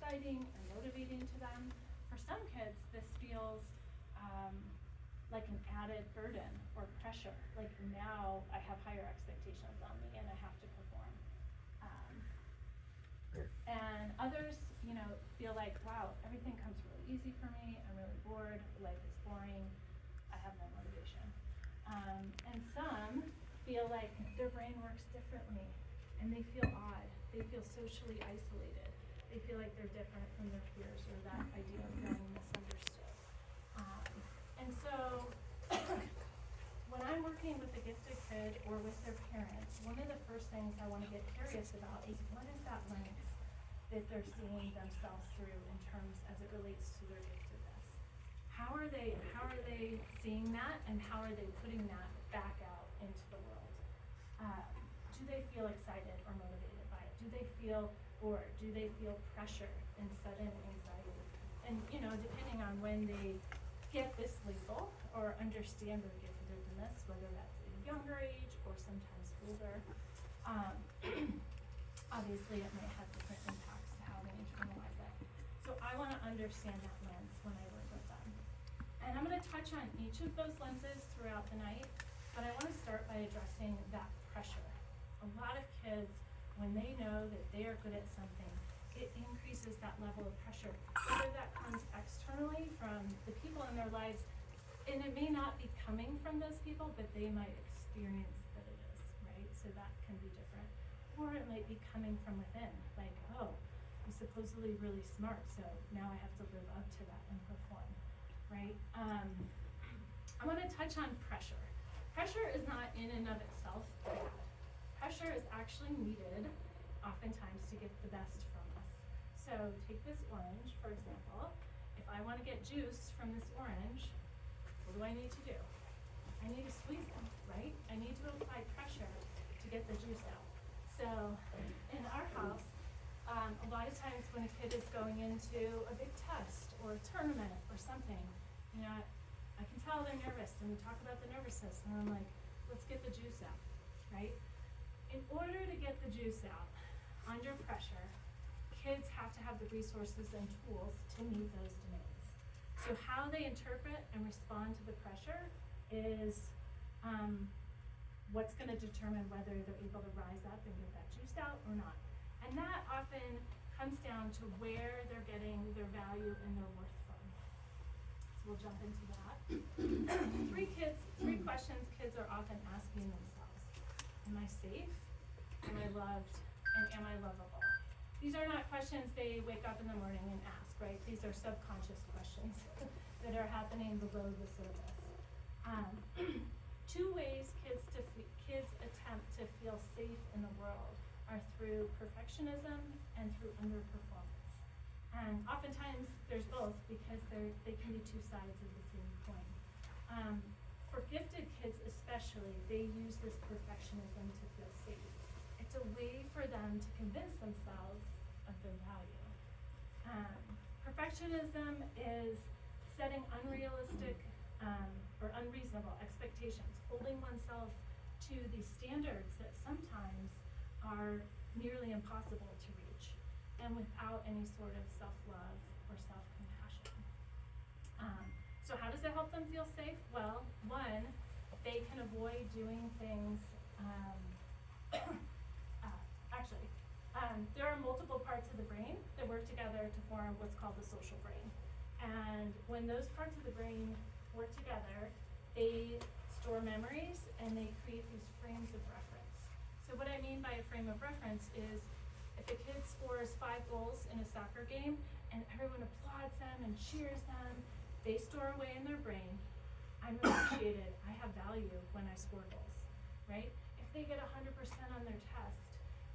exciting and motivating to them. For some kids, this feels like an added burden or pressure. Like now I have higher expectations on me and I have to perform. And others, feel like, wow, everything comes really easy for me. I'm really bored. Life is boring. I have no motivation. And some feel like their brain works differently and they feel odd. They feel socially isolated. They feel like they're different from their peers, or that idea of feeling misunderstood. And so when I'm working with a gifted kid or with their parents, one of the first things I want to get curious about is, what is that lens that they're seeing themselves through in terms as it relates to their giftedness? How are they seeing that, and how are they putting that back out into the world? Do they feel excited or motivated by it? Do they feel bored? Do they feel pressure and sudden anxiety? And depending on when they get this label or understand their giftedness, whether that's at a younger age or sometimes older, obviously it may have different impacts to how they internalize it. So I want to understand that lens when I work with them. And I'm going to touch on each of those lenses throughout the night, but I want to start by addressing that pressure. A lot of kids, when they know that they are good at something, it increases that level of pressure, whether that comes externally from the people in their lives, and it may not be coming from those people, but they might experience that it is, right? So that can be different. Or it might be coming from within, like, oh, I'm supposedly really smart, so now I have to live up to that and perform, right? I want to touch on pressure. Pressure is not in and of itself bad. Pressure is actually needed oftentimes to get the best from us. So take this orange, for example. If I want to get juice from this orange, what do I need to do? I need to squeeze them, right? I need to apply pressure to get the juice out. So in our house, a lot of times when a kid is going into a big test or a tournament or something, I can tell they're nervous, and we talk about the nervousness, and I'm like, let's get the juice out, right? In order to get the juice out under pressure, kids have to have the resources and tools to meet those demands. So how they interpret and respond to the pressure is what's going to determine whether they're able to rise up and get that juice out or not. And that often comes down to where they're getting their value and their worth from. So we'll jump into that. Three questions kids are often asking themselves. Am I safe? Am I loved? And am I lovable? These are not questions they wake up in the morning and ask, right? These are subconscious questions that are happening below the surface. Two ways kids attempt to feel safe in the world are through perfectionism and through underperformance. And oftentimes there's both, because they can be two sides of the same coin. For gifted kids especially, they use this perfectionism to feel safe. It's a way for them to convince themselves of their value. Perfectionism is setting unrealistic or unreasonable expectations, holding oneself to these standards that sometimes are nearly impossible to reach, and without any sort of self-love or self-compassion. So how does it help them feel safe? Well, one, they can avoid doing things, there are multiple parts of the brain that work together to form what's called the social brain. And when those parts of the brain work together, they store memories and they create these frames of reference. So what I mean by a frame of reference is, if a kid scores 5 goals in a soccer game and everyone applauds them and cheers them, they store away in their brain, I'm appreciated, I have value when I score goals, right? If they get 100% on their test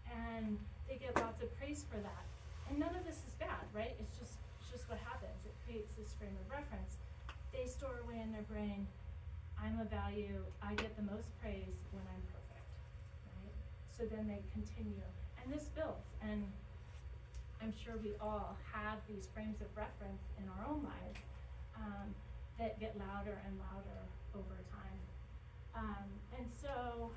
and they get lots of praise for that, and none of this is bad, right? It's just what happens. It creates this frame of reference. They store away in their brain, I'm a value, I get the most praise when I'm perfect, right? So then they continue, and this builds, and I'm sure we all have these frames of reference in our own lives that get louder and louder over time. And so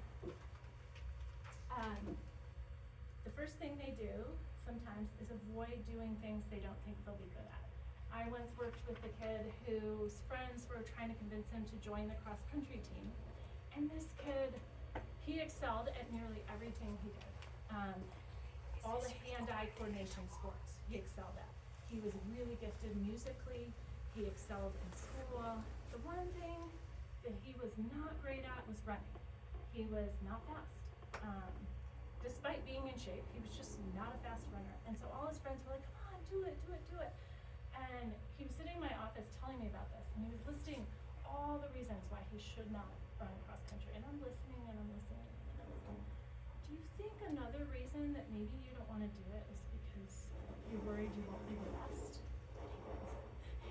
the first thing they do, sometimes is avoid doing things they don't think they'll be good at. I once worked with a kid whose friends were trying to convince him to join the cross-country team. And this kid, he excelled at nearly everything he did. All the hand-eye coordination sports, he excelled at. He was really gifted musically. He excelled in school. The one thing that he was not great at was running. He was not fast. Despite being in shape, he was just not a fast runner. And so all his friends were like, come on, do it, do it, do it. And he was sitting in my office telling me about this, and he was listing all the reasons why he should not run cross country. And I'm listening, and I'm listening, and I'm listening. Do you think another reason that maybe you don't want to do it is because you're worried you won't be the best?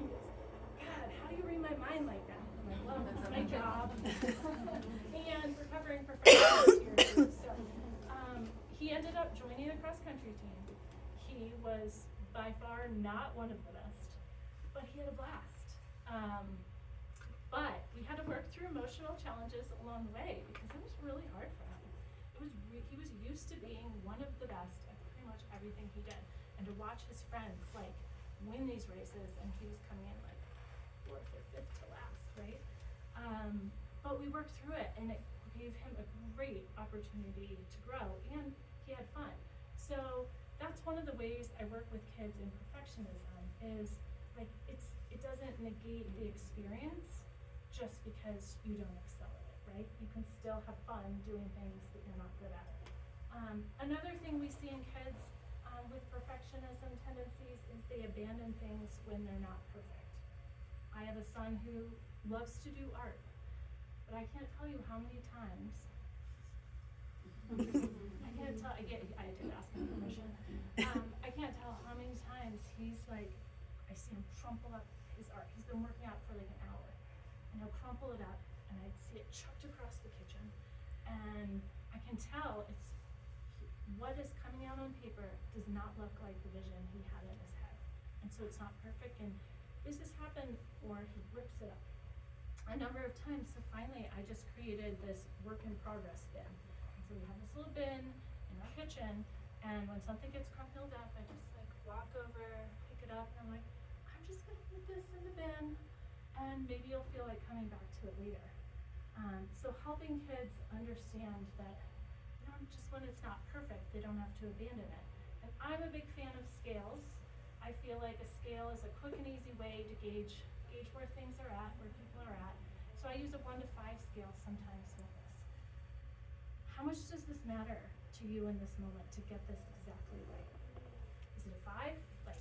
He goes, God, how do you read my mind like that? I'm like, well, that's my job. And recovering professionals here too. So he ended up joining the cross country team. He was by far not one of the best, but he had a blast. But we had to work through emotional challenges along the way because it was really hard for him. He was used to being one of the best at pretty much everything he did, and to watch his friends like win these races, and he was coming in like fourth or fifth to last, right? But we worked through it, and it gave him a great opportunity to grow, and he had fun. So that's one of the ways I work with kids in perfectionism is like it doesn't negate the experience just because you don't excel at it, right? You can still have fun doing things that you're not good at. Another thing we see in kids with perfectionism tendencies is they abandon things when they're not perfect. I have a son who loves to do art, but I can't tell you how many times I did ask him permission. I can't tell how many times he's like, I see him crumple up his art. He's been working out for like an hour, and he'll crumple it up, and I'd see it chucked across the kitchen, and I can tell what is coming out on paper does not look like the vision he had in his head, and so it's not perfect. And this has happened, or he rips it up a number of times. So finally, I just created this work in progress bin. So we have this little bin in our kitchen, and when something gets crumpled up, I just like walk over, pick it up, and I'm like, I'm just gonna put this in the bin, and maybe you'll feel like coming back to it later. So helping kids understand that, just when it's not perfect, they don't have to abandon it. And I'm a big fan of scales. I feel like a scale is a quick and easy way to gauge where things are at, where people are at. So I use a 1 to 5 scale sometimes with this. How much does this matter to you in this moment to get this exactly right? Is it a 5? Like,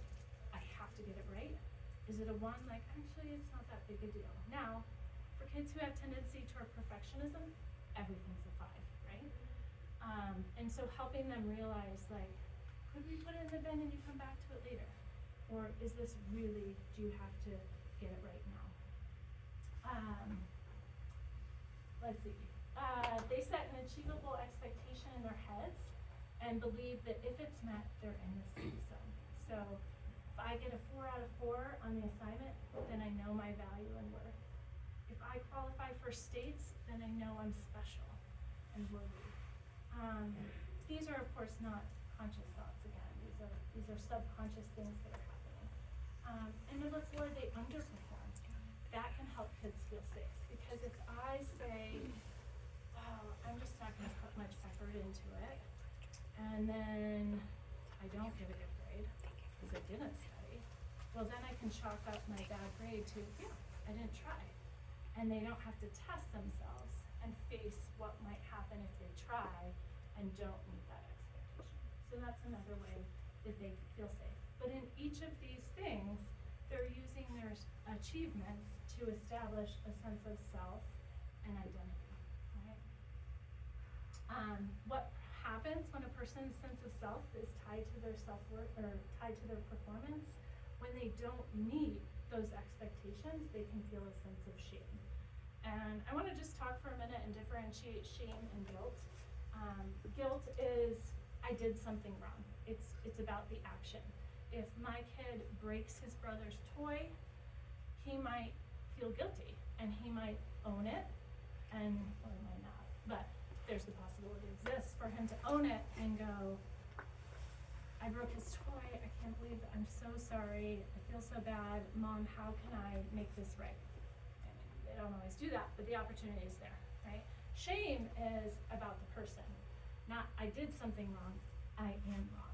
I have to get it right? Is it a 1? Like, actually, it's not that big a deal. Now, for kids who have tendency toward perfectionism, everything's a 5, right? And so helping them realize, like, could we put it in the bin and you come back to it later? Or is this really, do you have to get it right now? Let's see. They set an achievable expectation in their heads and believe that if it's met, they're in the safe zone. So if I get a 4 out of 4 on the assignment, then I know my value and worth. If I qualify for states, then I know I'm special and worthy. These are, of course, not conscious thoughts again. These are subconscious things that are happening. And number 4, they underperform. That can help kids feel safe, because if I say, oh, I'm just not going to put much effort into it, and then I don't get a good grade because I didn't study, well, then I can chalk up my bad grade to, yeah, I didn't try. And they don't have to test themselves and face what might happen if they try and don't meet that expectation. So that's another way that they feel safe. But in each of these things, they're using their achievements to establish a sense of self and identity, right? What happens when a person's sense of self is tied to their self-worth or tied to their performance? When they don't meet those expectations, they can feel a sense of shame. And I want to just talk for a minute and differentiate shame and guilt. Guilt is, I did something wrong. It's about the action. If my kid breaks his brother's toy, he might feel guilty, and he might own it, or he might not, but there's the possibility exists for him to own it and go, I I broke his toy, I can't believe it, I'm so sorry, I feel so bad, Mom, how can I make this right? I mean, they don't always do that, but the opportunity is there, right? Shame is about the person, not I did something wrong, I am wrong.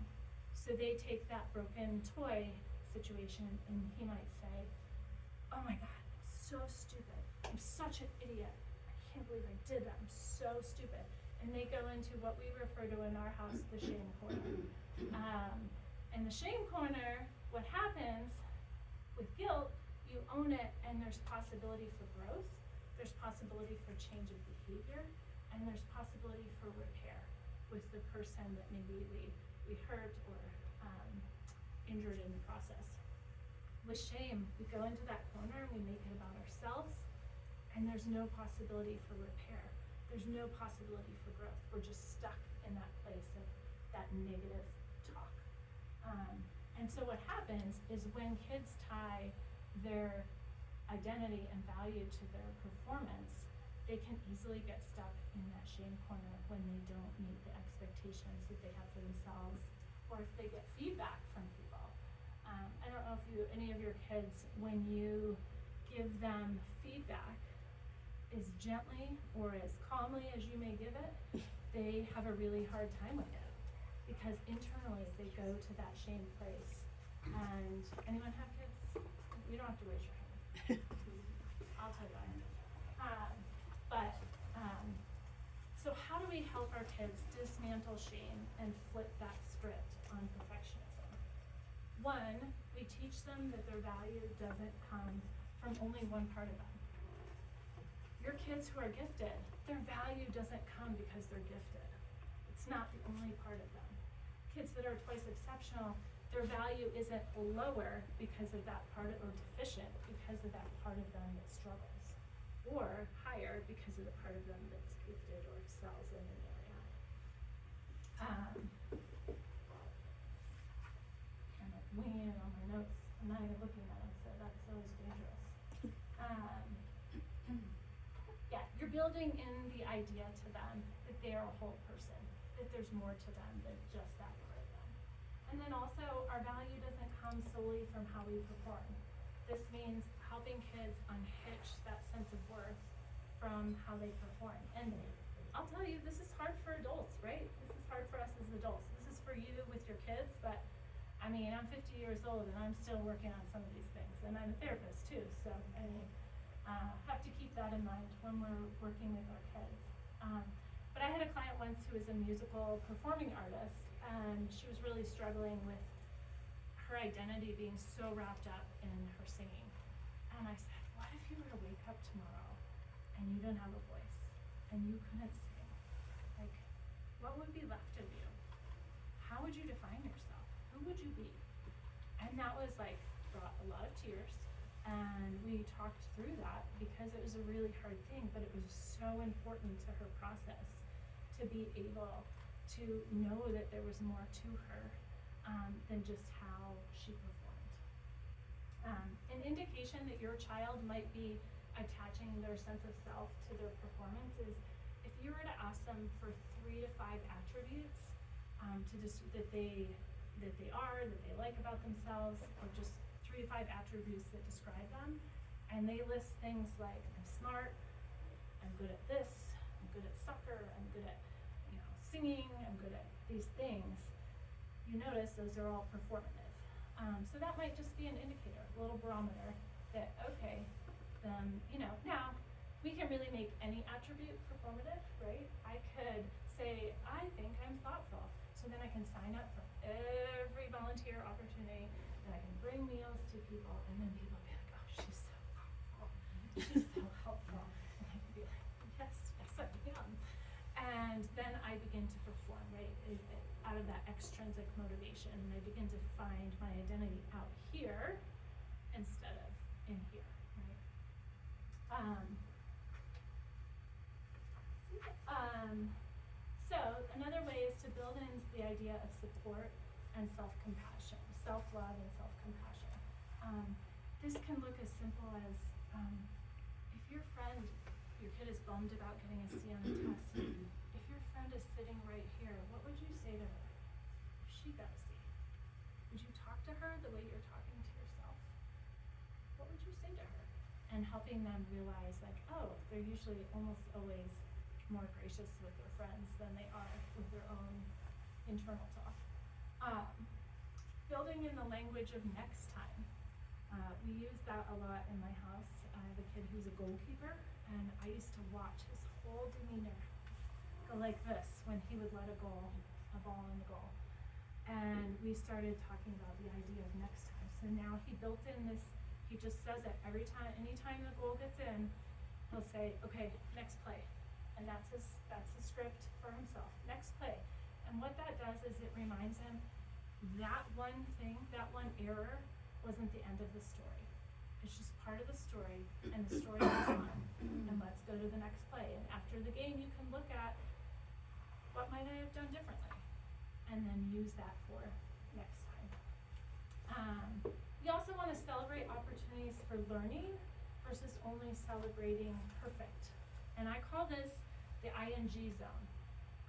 So they take that broken toy situation and he might say, oh my God, so stupid, I'm such an idiot, I can't believe I did that, I'm so stupid. And they go into what we refer to in our house, the shame corner. In the shame corner, what happens with guilt, you own it and there's possibility for growth, there's possibility for change of behavior, and there's possibility for repair with the person that maybe we hurt or injured in the process. With shame, we go into that corner and we make it about ourselves, and there's no possibility for repair. There's no possibility for growth. We're just stuck in that place of that negative talk. And so what happens is when kids tie their identity and value to their performance, they can easily get stuck in that shame corner when they don't meet the expectations that they have for themselves, or if they get feedback from people. I don't know if any of your kids, when you give them feedback, as gently or as calmly as you may give it, they have a really hard time with it. Because internally they go to that shame place. And anyone have kids? You don't have to raise your hand. I'll tell you I am. So how do we help our kids dismantle shame and flip that script on perfectionism? One, we teach them that their value doesn't come from only one part of them. Your kids who are gifted, their value doesn't come because they're gifted. It's not the only part of them. Kids that are twice exceptional, their value isn't lower because of that part or deficient because of that part of them that struggles, or higher because of the part of them that's gifted or excels in an area. I'm like winging it on my notes. I'm not even looking at them, so that's always dangerous. Yeah, you're building in the idea to them that they are a whole person, that there's more to them than just that part of them. And then also, our value doesn't come solely from how we perform. This means helping kids unhitch that sense of worth from how they perform. And I'll tell you, this is hard for adults, right? This is hard for us as adults. This is for you with your kids, but I mean, I'm 50 years old and I'm still working on some of these things. And I'm a therapist too, so I have to keep that in mind when we're working with our kids. But I had a client once who was a musical performing artist, and she was really struggling with her identity being so wrapped up in her singing. And I said, what if you were to wake up tomorrow and you didn't have a voice and you couldn't sing? Like, what would be left of you? How would you define yourself? Who would you be? And that was like, brought a lot of tears. And we talked through that because it was a really hard thing, but it was so important to her process to be able to know that there was more to her than just how she performed. An indication that your child might be attaching their sense of self to their performance is if you were to ask them for 3 to 5 attributes that they like about themselves, or just 3 to 5 attributes that describe them, and they list things like I'm smart, I'm good at this, I'm good at soccer, I'm good at singing, I'm good at these things, you notice those are all performative. So that might just be an indicator, a little barometer that, okay, now we can really make any attribute performative, right? I could say, I think I'm thoughtful, so then I can sign up for every volunteer opportunity, and I can bring meals to people, and then people will be like, oh, she's so thoughtful, she's so helpful, and I can be like, yes, I am. And then I begin to perform, right, out of that extrinsic motivation, and I begin to find my identity out here instead of in here, right? So another way is to build in the idea of support and self-compassion, self-love and self-compassion. This can look as simple as if your kid is bummed about getting a C on a test, if your friend is sitting right here, what would you say to her if she got a C? say to her, and helping them realize like, oh, they're usually almost always more gracious with their friends than they are with their own internal talk. Building in the language of next time. We use that a lot in my house. I have a kid who's a goalkeeper, and I used to watch his whole demeanor go like this when he would let a ball in the goal. And we started talking about the idea of next time. So now he built in this, he just says it every time, anytime the goal gets in, he'll say, okay, next play. And that's his script for himself, next play. And what that does is it reminds him that one thing, that one error wasn't the end of the story. It's just part of the story, and the story goes on. And let's go to the next play. And after the game, you can look at what might I have done differently, and then use that for next time. We also want to celebrate opportunities for learning versus only celebrating perfect. And I call this the ING zone.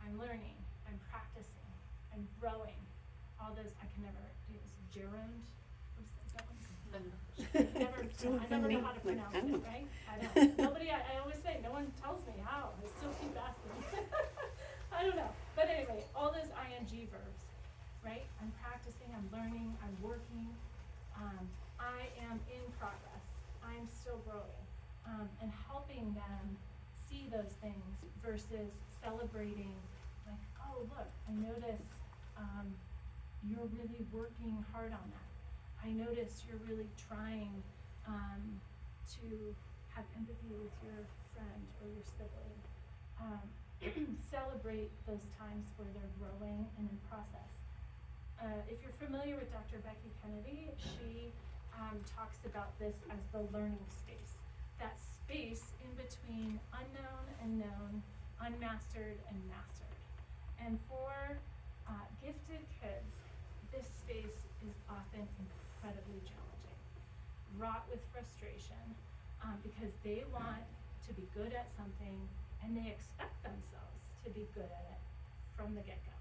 I'm learning, I'm practicing, I'm growing. All those, I can never do this. Gerund, what is that one? I never know how to pronounce it, right? I don't. I always say, no one tells me how. I still keep asking. I don't know. But anyway, all those ING verbs, right? I'm practicing, I'm learning, I'm working. I am in progress. I'm still growing. And helping them see those things versus celebrating, like, oh, look, I notice you're really working hard on that. I notice you're really trying to have empathy with your friend or your sibling. Celebrate those times where they're growing and in process. If you're familiar with Dr. Becky Kennedy, she talks about this as the learning space. That space in between unknown and known, unmastered and mastered. And for gifted kids, this space is often incredibly challenging, wrought with frustration, because they want to be good at something and they expect themselves to be good at it from the get-go.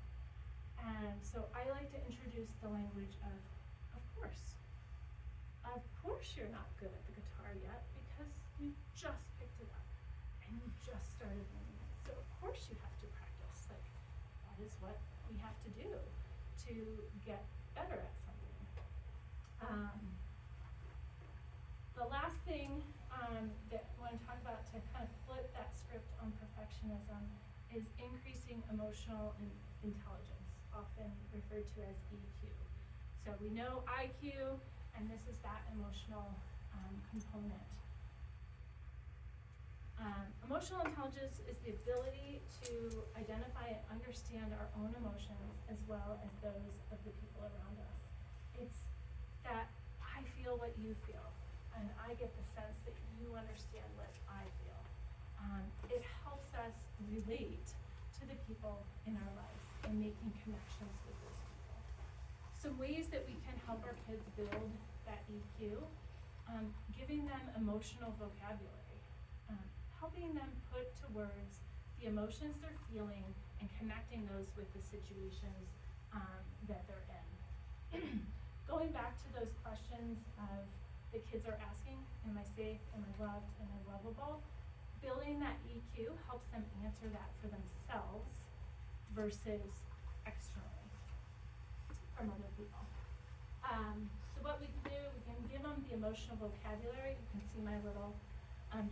And so I like to introduce the language of course you're not good at the guitar yet because you just picked it up and you just started learning it. So of course you have to practice. Like, that is what we have to do to get better at something. The last thing that I want to talk about to kind of flip that script on perfectionism is increasing emotional intelligence, often referred to as EQ. So we know IQ, and this is that emotional component. Emotional intelligence is the ability to identify and understand our own emotions as well as those of the people around us. It's that I feel what you feel, and I get the sense that you understand what I feel. It helps us relate to the people in our lives and making connections with those people. Some ways that we can help our kids build that EQ, giving them emotional vocabulary, helping them put to words the emotions they're feeling and connecting those with the situations that they're in. Going back to those questions of the kids are asking, am I safe, am I loved, am I lovable? Building that EQ helps them answer that for themselves versus externally from other people. So what we can do, we can give them the emotional vocabulary. You can see my little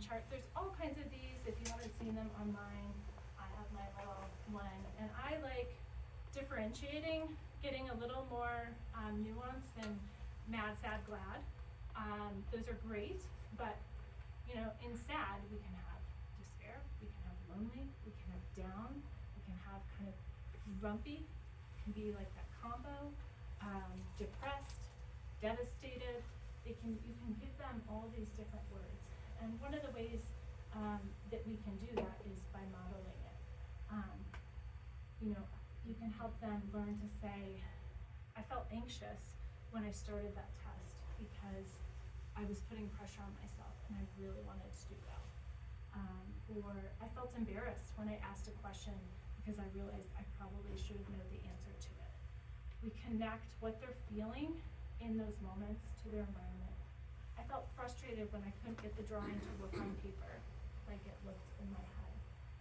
chart. There's all kinds of these. If you haven't seen them online, I have my little one. And I like differentiating, getting a little more nuance than mad, sad, glad. Those are great, but you know, in sad, we can have despair, we can have lonely, we can have down, we can have kind of grumpy, can be like that combo, depressed, devastated. You can give them all these different words. And one of the ways that we can do that is by modeling it. You know, you can help them learn to say, I felt anxious when I started that test because I was putting pressure on myself and I really wanted to do well. Or I felt embarrassed when I asked a question because I realized I probably should have known the answer to it. We connect what they're feeling in those moments to their environment. I felt frustrated when I couldn't get the drawing to look on paper like it looked in my head.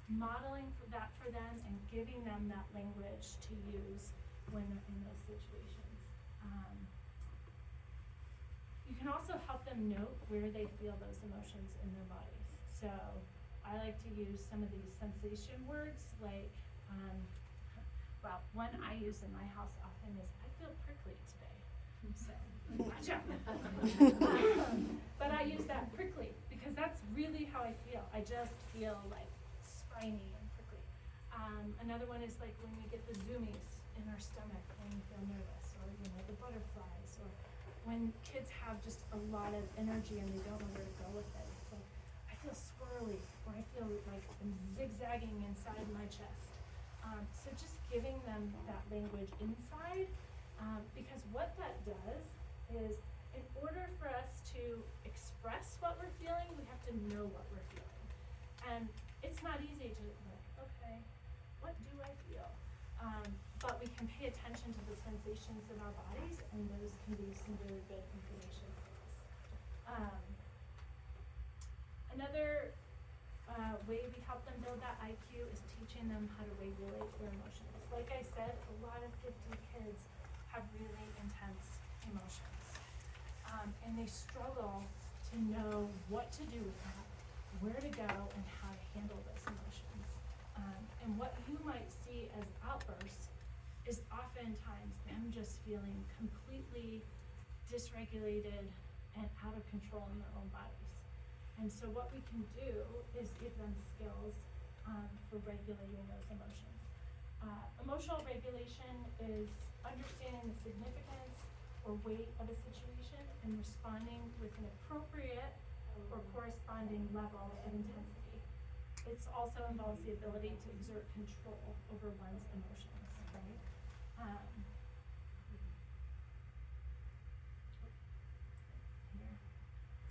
Modeling that for them and giving them that language to use when they're in those situations. You can also help them note where they feel those emotions in their bodies. So I like to use some of these sensation words like, well, one I use in my house often is, I feel prickly today. So, watch out. But I use that prickly because that's really how I feel. I just feel like spiny and prickly. Another one is like when we get the zoomies in our stomach when we feel nervous, or the butterflies, or when kids have just a lot of energy and they don't know where to go with it. It's like, I feel swirly, or I feel like I'm zigzagging inside my chest. So just giving them that language inside, because what that does is, in order for us to express what we're feeling, we have to know what we're feeling. And it's not easy to like, okay, what do I feel? But we can pay attention to the sensations in our bodies, and those can be some really good information for us. Another way we help them build that IQ is teaching them how to regulate their emotions. Like I said, a lot of gifted kids have really intense emotions, and they struggle to know what to do with that, where to go, and how to handle those emotions. And what you might see as outbursts is oftentimes them just feeling completely dysregulated and out of control in their own bodies. And so what we can do is give them skills for regulating those emotions. Emotional regulation is understanding the significance or weight of a situation and responding with an appropriate or corresponding level of intensity. It also involves the ability to exert control over one's emotions, right? Here.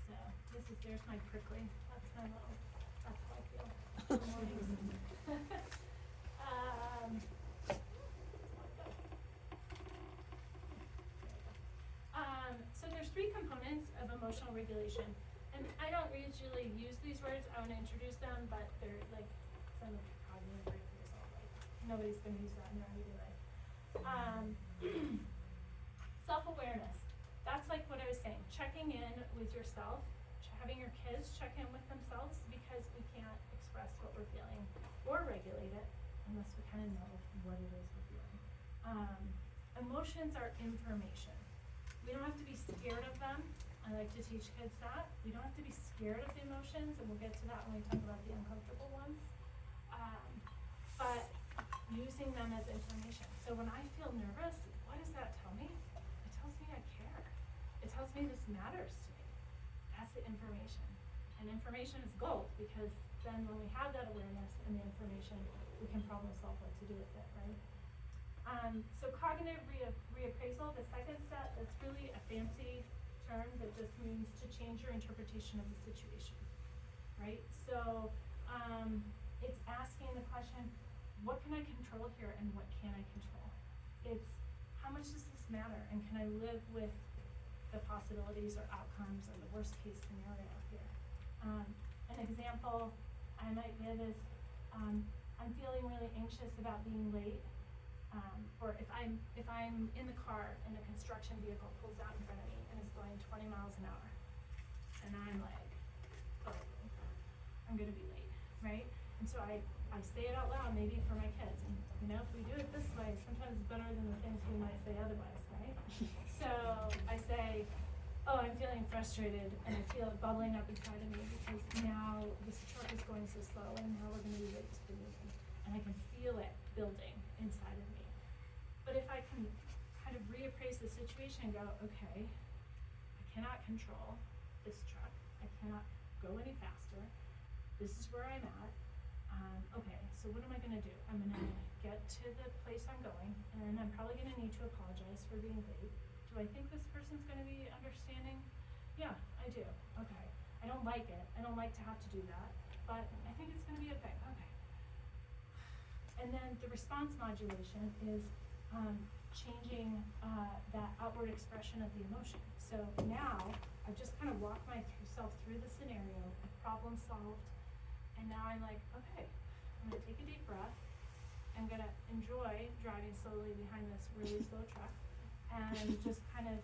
So there's my prickly. That's my little, that's how I feel. So there's 3 components of emotional regulation. And I don't usually use these words. I want to introduce them, but they're like some of the cognitive breakthroughs. Like nobody's going to use that in their everyday life. Self-awareness. That's like what I was saying. Checking in with yourself, having your kids check in with themselves, because we can't express what we're feeling or regulate it unless we kind of know what it is we're feeling. Emotions are information. We don't have to be scared of them. I like to teach kids that. We don't have to be scared of the emotions, and we'll get to that when we talk about the uncomfortable ones. But using them as information. So when I feel nervous, what does that tell me? It tells me I care. It tells me this matters to me. That's the information. And information is gold, because then when we have that awareness and the information, we can problem solve what to do with it, right? So cognitive reappraisal, the second step, that's really a fancy term that just means to change your interpretation of the situation, right? So it's asking the question, what can I control here and what can I control? It's how much does this matter, and can I live with the possibilities or outcomes or the worst case scenario here? An example I might give is, I'm feeling really anxious about being late. Or if I'm in the car and a construction vehicle pulls out in front of me and is going 20 miles an hour, and I'm like, oh, I'm gonna be late, right? And so I say it out loud, maybe for my kids, and if we do it this way, sometimes it's better than the things we might say otherwise, right? So I say, oh, I'm feeling frustrated, and I feel it bubbling up inside of me because now this truck is going so slow, and now we're gonna be late to the meeting, and I can feel it building inside of me. But if I can kind of reappraise the situation and go, okay, I cannot control this truck. I cannot go any faster. This is where I'm at. Okay, so what am I gonna do? I'm gonna get to the place I'm going, and I'm probably gonna need to apologize for being late. Do I think this person's gonna be understanding? Yeah, I do. Okay. I don't like it. I don't like to have to do that, but I think it's gonna be okay. Okay. And then the response modulation is changing that outward expression of the emotion. So now I've just kind of walked myself through the scenario, problem solved, and now I'm like, okay, I'm gonna take a deep breath. I'm gonna enjoy driving slowly behind this really slow truck and just kind of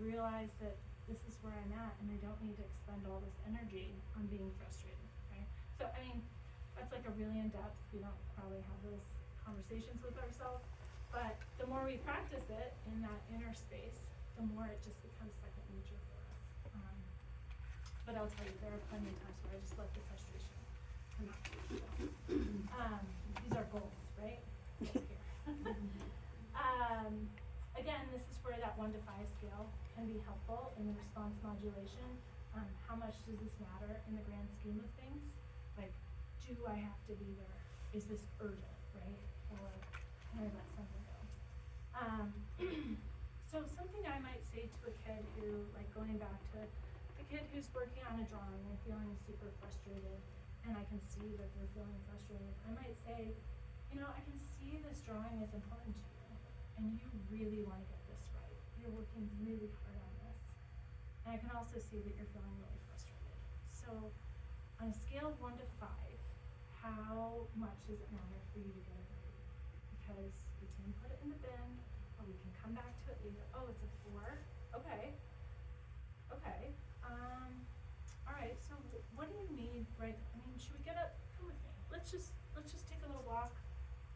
realize that this is where I'm at and I don't need to expend all this energy on being frustrated, right? So, I mean, that's like a really in-depth, we don't probably have those conversations with ourselves, but the more we practice it in that inner space, the more it just becomes second nature for us. But I'll tell you, there are plenty of times where I just let the frustration come out. These are goals, right? Right here. Again, this is where that 1 to 5 scale can be helpful in the response modulation. How much does this matter in the grand scheme of things? Like, do I have to be there? Is this urgent, right? Or can I let something go? So something I might say to a kid who, like going back to a kid who's working on a drawing and feeling super frustrated, and I can see that they're feeling frustrated, I might say, you know, I can see this drawing is important to you, and you really want to get this right. You're working really hard on this. And I can also see that you're feeling really frustrated. So on a scale of 1 to 5, how much does it matter for you to get a grade? Because we can put it in the bin, or we can come back to it later. Oh, it's a 4? Okay. Okay. All right, so what do you need, right? I mean, should we get up? Come with me. Let's just take a little walk.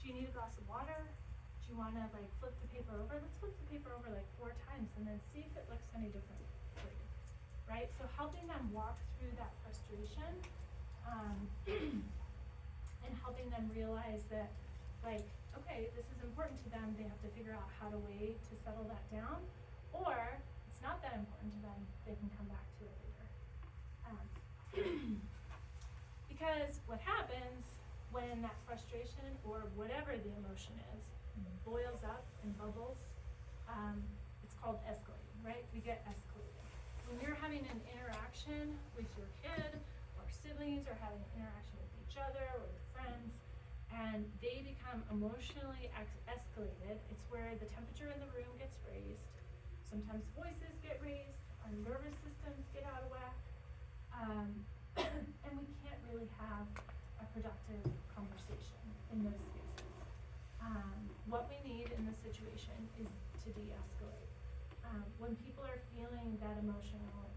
Do you need a glass of water? Do you want to like flip the paper over? Let's flip the paper over like 4 times and then see if it looks any different for you, right? So helping them walk through that frustration, and helping them realize that, like, okay, this is important to them. They have to figure out how to wait to settle that down, or it's not that important to them. They can come back to it later. Because what happens when that frustration or whatever the emotion is boils up and bubbles, it's called escalating, right? We get escalated. When you're having an interaction with your kid or siblings or having an interaction with each other or with friends, and they become emotionally escalated, it's where the temperature in the room gets raised. Sometimes voices get raised, our nervous systems get out of whack, and we can't really have a productive conversation in those spaces. What we need in this situation is to de-escalate. When people are feeling that emotional,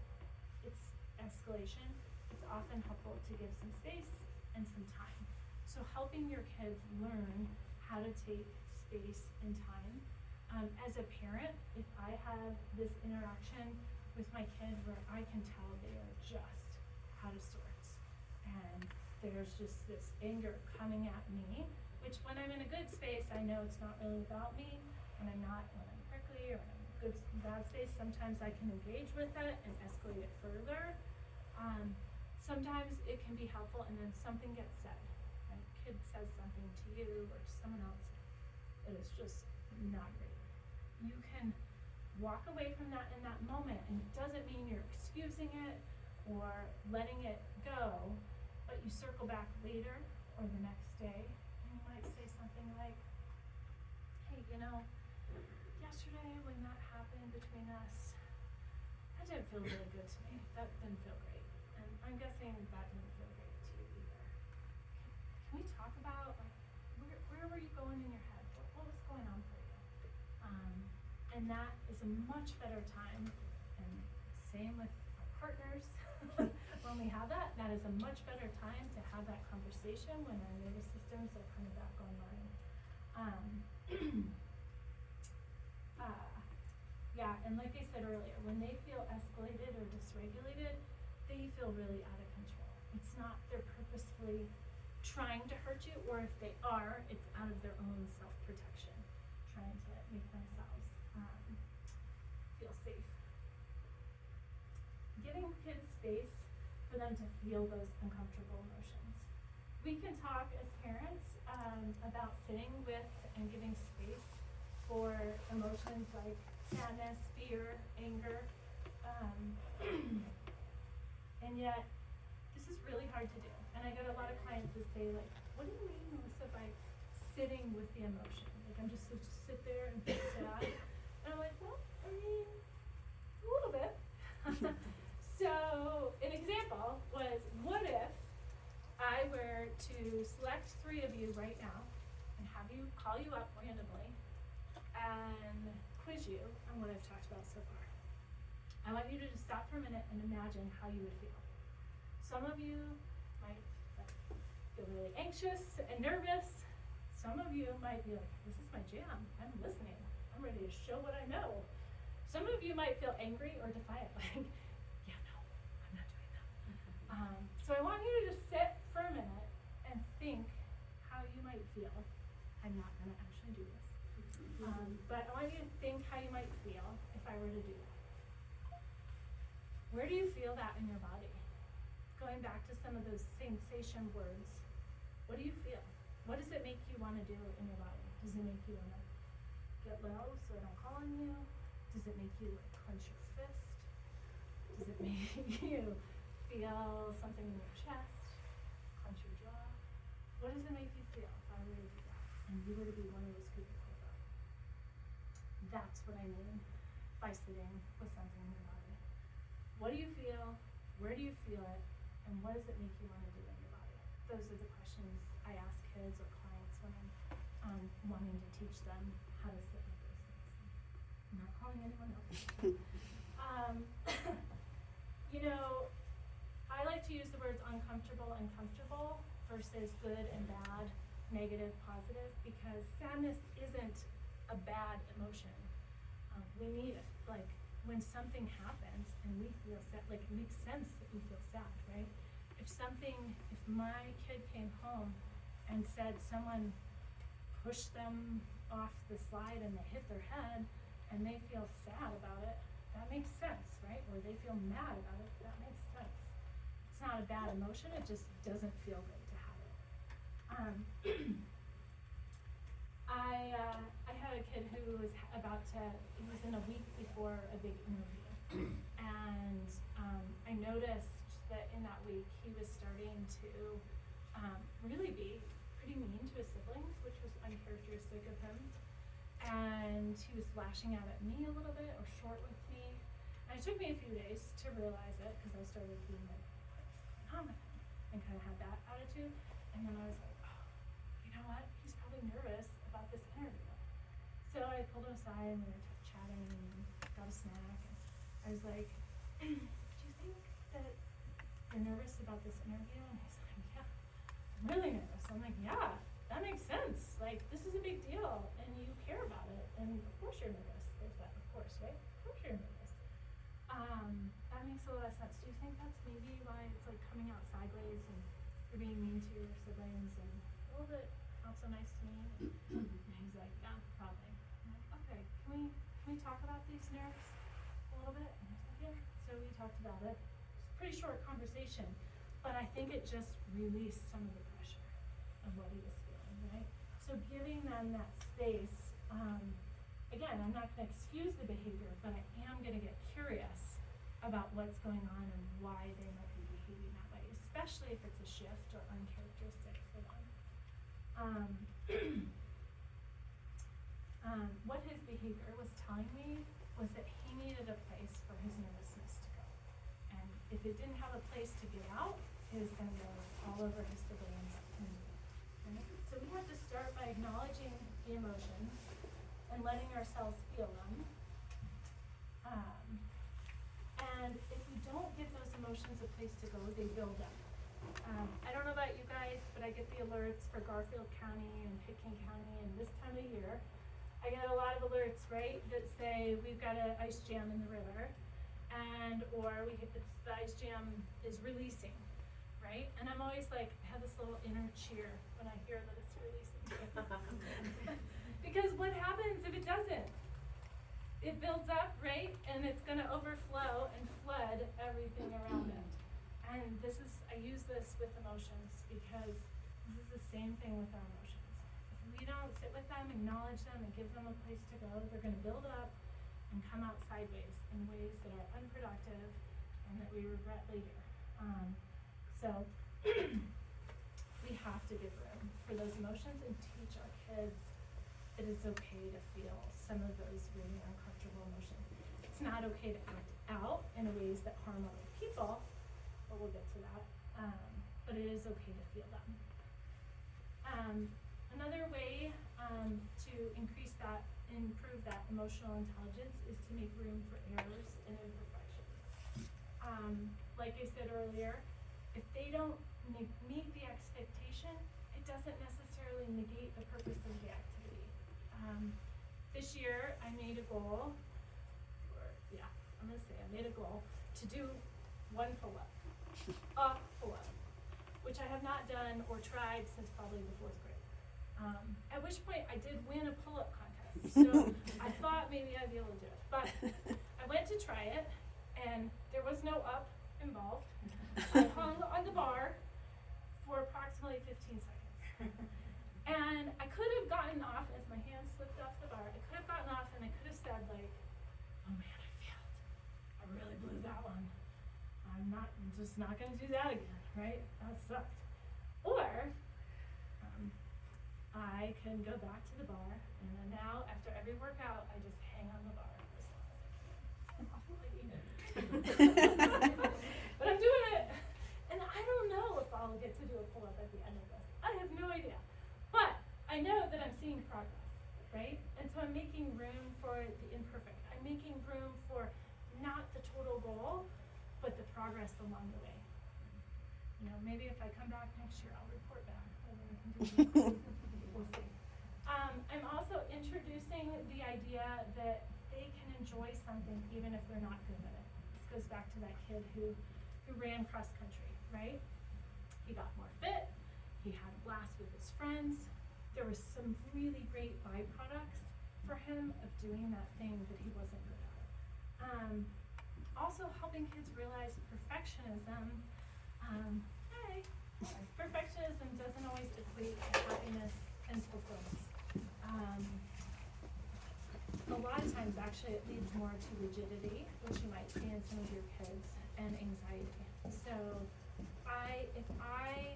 it's escalation, it's often helpful to give some space and some time. So helping your kids learn how to take space and time. As a parent, if I have this interaction with my kid where I can tell they are just out of sorts, and there's just this anger coming at me, which when I'm in a good space, I know it's not really about me, when I'm prickly or when I'm in a good, bad space, sometimes I can engage with it and escalate it further. Sometimes it can be helpful and then something gets said, right? Kid says something to you or to someone else, it is just not great. You can walk away from that in that moment, and it doesn't mean you're excusing it or letting it go, but you circle back later or the next day, and you might say something like, hey, you know, yesterday when that happened between us, that didn't feel really good to me. That didn't feel great. And I'm guessing that didn't feel great to you either. Can we talk about, like, where were you going in your head? What was going on for you? And that is a much better time, and same with our partners. When we have that, that is a much better time to have that conversation when our nervous systems are kind of back online. Yeah, and like I said earlier, when they feel escalated or dysregulated, they feel really out of control. It's not they're purposefully trying to hurt you, or if they are, it's out of their own self-protection, trying to make themselves feel safe. Giving kids space for them to feel those uncomfortable emotions. We can talk as parents about sitting with and giving space for emotions like sadness, fear, anger, and yet this is really hard to do. And I get a lot of clients that say, like, what do you mean, Melissa, by sitting with the emotion? Like, I'm just sit there and be sad? And I'm like, well, I mean, a little bit. So, an example was, what if I were to select 3 of you right now and have you call you up randomly and quiz you on what I've talked about so far. I want you to just stop for a minute and imagine how you would feel. Some of you might feel really anxious and nervous. Some of you might be like, this is my jam, I'm listening, I'm ready to show what I know. Some of you might feel angry or defiant, like, yeah, no, I'm not doing that. So I want you to just sit for a minute and think how you might feel. I'm not gonna actually do this. But I want you to think how you might feel if I were to do that. Where do you feel that in your body? Going back to some of those sensation words, what do you feel? What does it make you wanna do in your body? Does it make you wanna get low so I don't call on you? Does it make you like clench your fist? Does it make you feel something in your chest? Clench your jaw? What does it make you feel if I were to do that? And you were to be one of those people pulled up. That's what I mean by sitting with something in your body. What do you feel? Where do you feel it? And what does it make you want to do in your body? Those are the questions I ask kids or clients when I'm wanting to teach them how to sit with those things. I'm not calling anyone else. You know, I like to use the words uncomfortable and comfortable versus good and bad, negative, positive, because sadness isn't a bad emotion. We need it. Like, when something happens and we feel sad, like, it makes sense that we feel sad, right? If my kid came home and said someone pushed them off the slide and they hit their head and they feel sad about it, that makes sense, right? Or they feel mad about it, that makes sense. It's not a bad emotion, it just doesn't feel good to have it. I had a kid who was he was in a week before a big interview. And I noticed that in that week he was starting to really be pretty mean to his siblings, which was uncharacteristic of him. And he was lashing out at me a little bit, or short with me. And it took me a few days to realize it, because I started being like, what's going on with him? And kind of had that attitude. And then I was like, oh, you know what? He's probably nervous about this interview. So I pulled him aside and we were chatting and got a snack. And I was like, do you think that you're nervous about this interview? And he's like, yeah, I'm really nervous. I'm like, yeah, that makes sense. Like, this is a big deal and you care about it. And of course you're nervous. There's that, of course, right? Of course you're nervous. That makes a lot of sense. Do you think that's maybe why it's like coming out sideways and you're being mean to your siblings and a little bit not so nice to me? And he's like, yeah, probably. I'm like, okay, can we talk about these nerves a little bit? And he's like, yeah. So we talked about it. It's a pretty short conversation, but I think it just released some of the pressure of what he was feeling, right? So giving them that space, again, I'm not gonna excuse the behavior, but I am gonna get curious about what's going on and why they might be behaving that way, especially if it's a shift or uncharacteristic for them. What his behavior was telling me was that he needed a place for his nervousness to go. And if it didn't have a place to get out, it was gonna go all over his siblings. So we have to start by acknowledging the emotions and letting ourselves feel them. And if we don't give those emotions a place to go, they build up. I don't know about you guys, but I get the alerts for Garfield County and Pitkin County, and this time of year, I get a lot of alerts, right, that say we've got an ice jam in the river, or the ice jam is releasing, right? And I'm always like, I have this little inner cheer when I hear that it's releasing. Because what happens if it doesn't? It builds up, right? And it's gonna overflow and flood everything around it. And I use this with emotions because this is the same thing with our emotions. If we don't sit with them, acknowledge them, and give them a place to go, they're gonna build up and come out sideways in ways that are unproductive and that we regret later. So we have to give room for those emotions and teach our kids it is okay to feel some of those really uncomfortable emotions. It's not okay to act out in ways that harm other people, but we'll get to that. But it is okay to feel them. Another way to improve that emotional intelligence is to make room for errors and imperfections. Like I said earlier, if they don't meet the expectation, it doesn't necessarily negate the purpose of the activity. This year I made a goal, to do one pull-up, which I have not done or tried since probably the 4th grade. At which point I did win a pull-up contest, so I thought maybe I'd be able to do it. But I went to try it, and there was no up involved. I hung on the bar for approximately 15 seconds. And I could have gotten off, as my hand slipped off the bar, I could have gotten off and I could have said like, oh man, I failed. I really blew that one. I'm just not gonna do that again, right? That sucked. Or, I can go back to the bar, and then now, after every workout, I just hang on the bar as long as I can. But I'm doing it, and I don't know if I'll get to do a pull-up at the end of this. I have no idea. But I know that I'm seeing progress, right? And so I'm making room for the imperfect. I'm making room for not the total goal, but the progress along the way. You know, maybe if I come back next year, I'll report back whether I can do it. We'll see. I'm also introducing the idea that they can enjoy something even if they're not good at it. This goes back to that kid who ran cross country, right? He got more fit. He had a blast with his friends. There was some really great byproducts for him of doing that thing that he wasn't good at. Also helping kids realize perfectionism. Perfectionism doesn't always equate to happiness and fulfillment. A lot of times, actually, it leads more to rigidity, which you might see in some of your kids, and anxiety. So, if I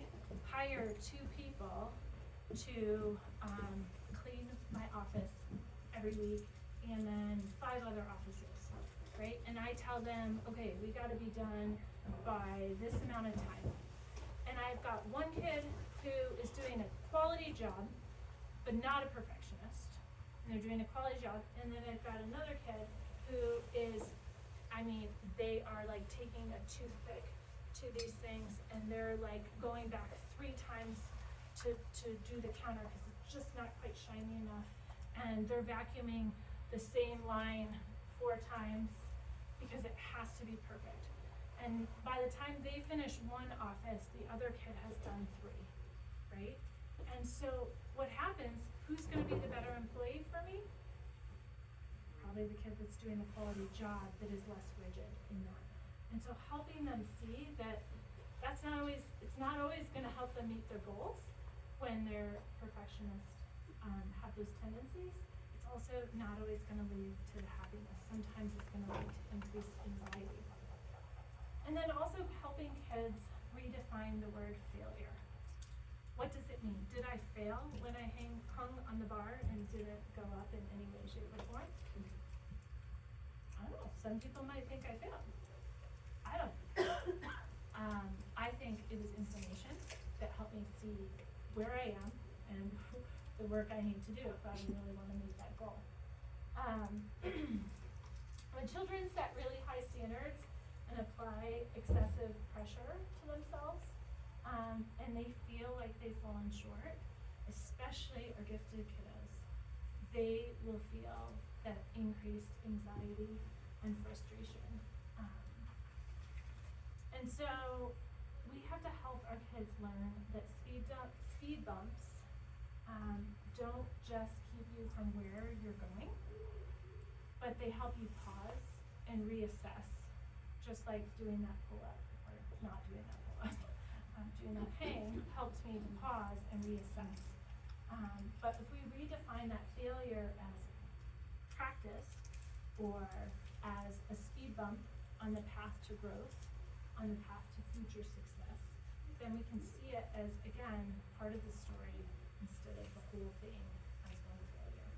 hire 2 people to clean my office every week, and then 5 other offices, right? And I tell them, okay, we got to be done by this amount of time. And I've got one kid who is doing a quality job, but not a perfectionist. And they're doing a quality job. And then I've got another kid who is, they are like taking a toothpick to these things, and they're like going back 3 times to do the counter because it's just not quite shiny enough. And they're vacuuming the same line 4 times because it has to be perfect. And by the time they finish one office, the other kid has done 3, right? And so what happens, who's gonna be the better employee for me? Probably the kid that's doing the quality job that is less rigid in that. And so helping them see that it's not always gonna help them meet their goals when they're perfectionists, have those tendencies. It's also not always gonna lead to the happiness. Sometimes it's gonna lead to increased anxiety. And then also helping kids redefine the word failure. What does it mean? Did I fail when I hung on the bar and didn't go up in any way, shape, or form? I don't know. Some people might think I failed. I don't. I think it was information that helped me see where I am and the work I need to do if I really want to meet that goal. When children set really high standards and apply excessive pressure to themselves, and they feel like they've fallen short, especially our gifted kiddos, they will feel that increased anxiety and frustration. And so we have to help our kids learn that speed bumps don't just keep you from where you're going, but they help you pause and reassess, just like doing that pull-up, or not doing that pull-up. Doing that hang helps me to pause and reassess. But if we redefine that failure as practice or as a speed bump on the path to growth, on the path to future success, then we can see it as, again, part of the story instead of the whole thing as one failure.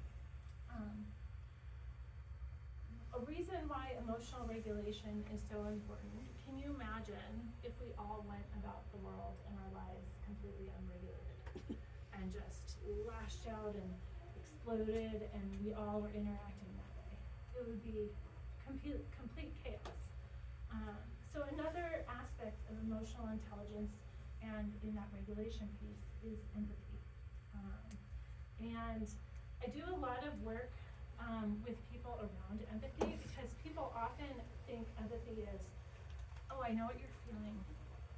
A reason why emotional regulation is so important, can you imagine if we all went about the world and our lives completely unregulated and just lashed out and exploded and we all were interacting that way? It would be complete chaos. So another aspect of emotional intelligence and in that regulation piece is empathy. And I do a lot of work with people around empathy because people often think empathy is, oh, I know what you're feeling,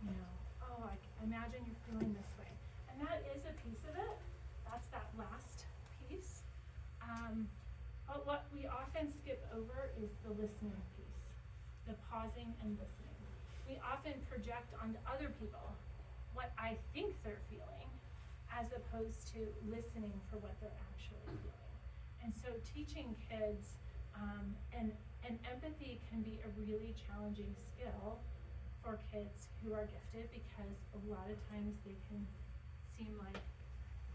you know, oh, I imagine you're feeling this way. And that is a piece of it. That's that last piece. But what we often skip over is the listening piece, the pausing and listening. We often project onto other people what I think they're feeling as opposed to listening for what they're actually feeling. And so teaching kids, and empathy can be a really challenging skill for kids who are gifted because a lot of times they can seem like,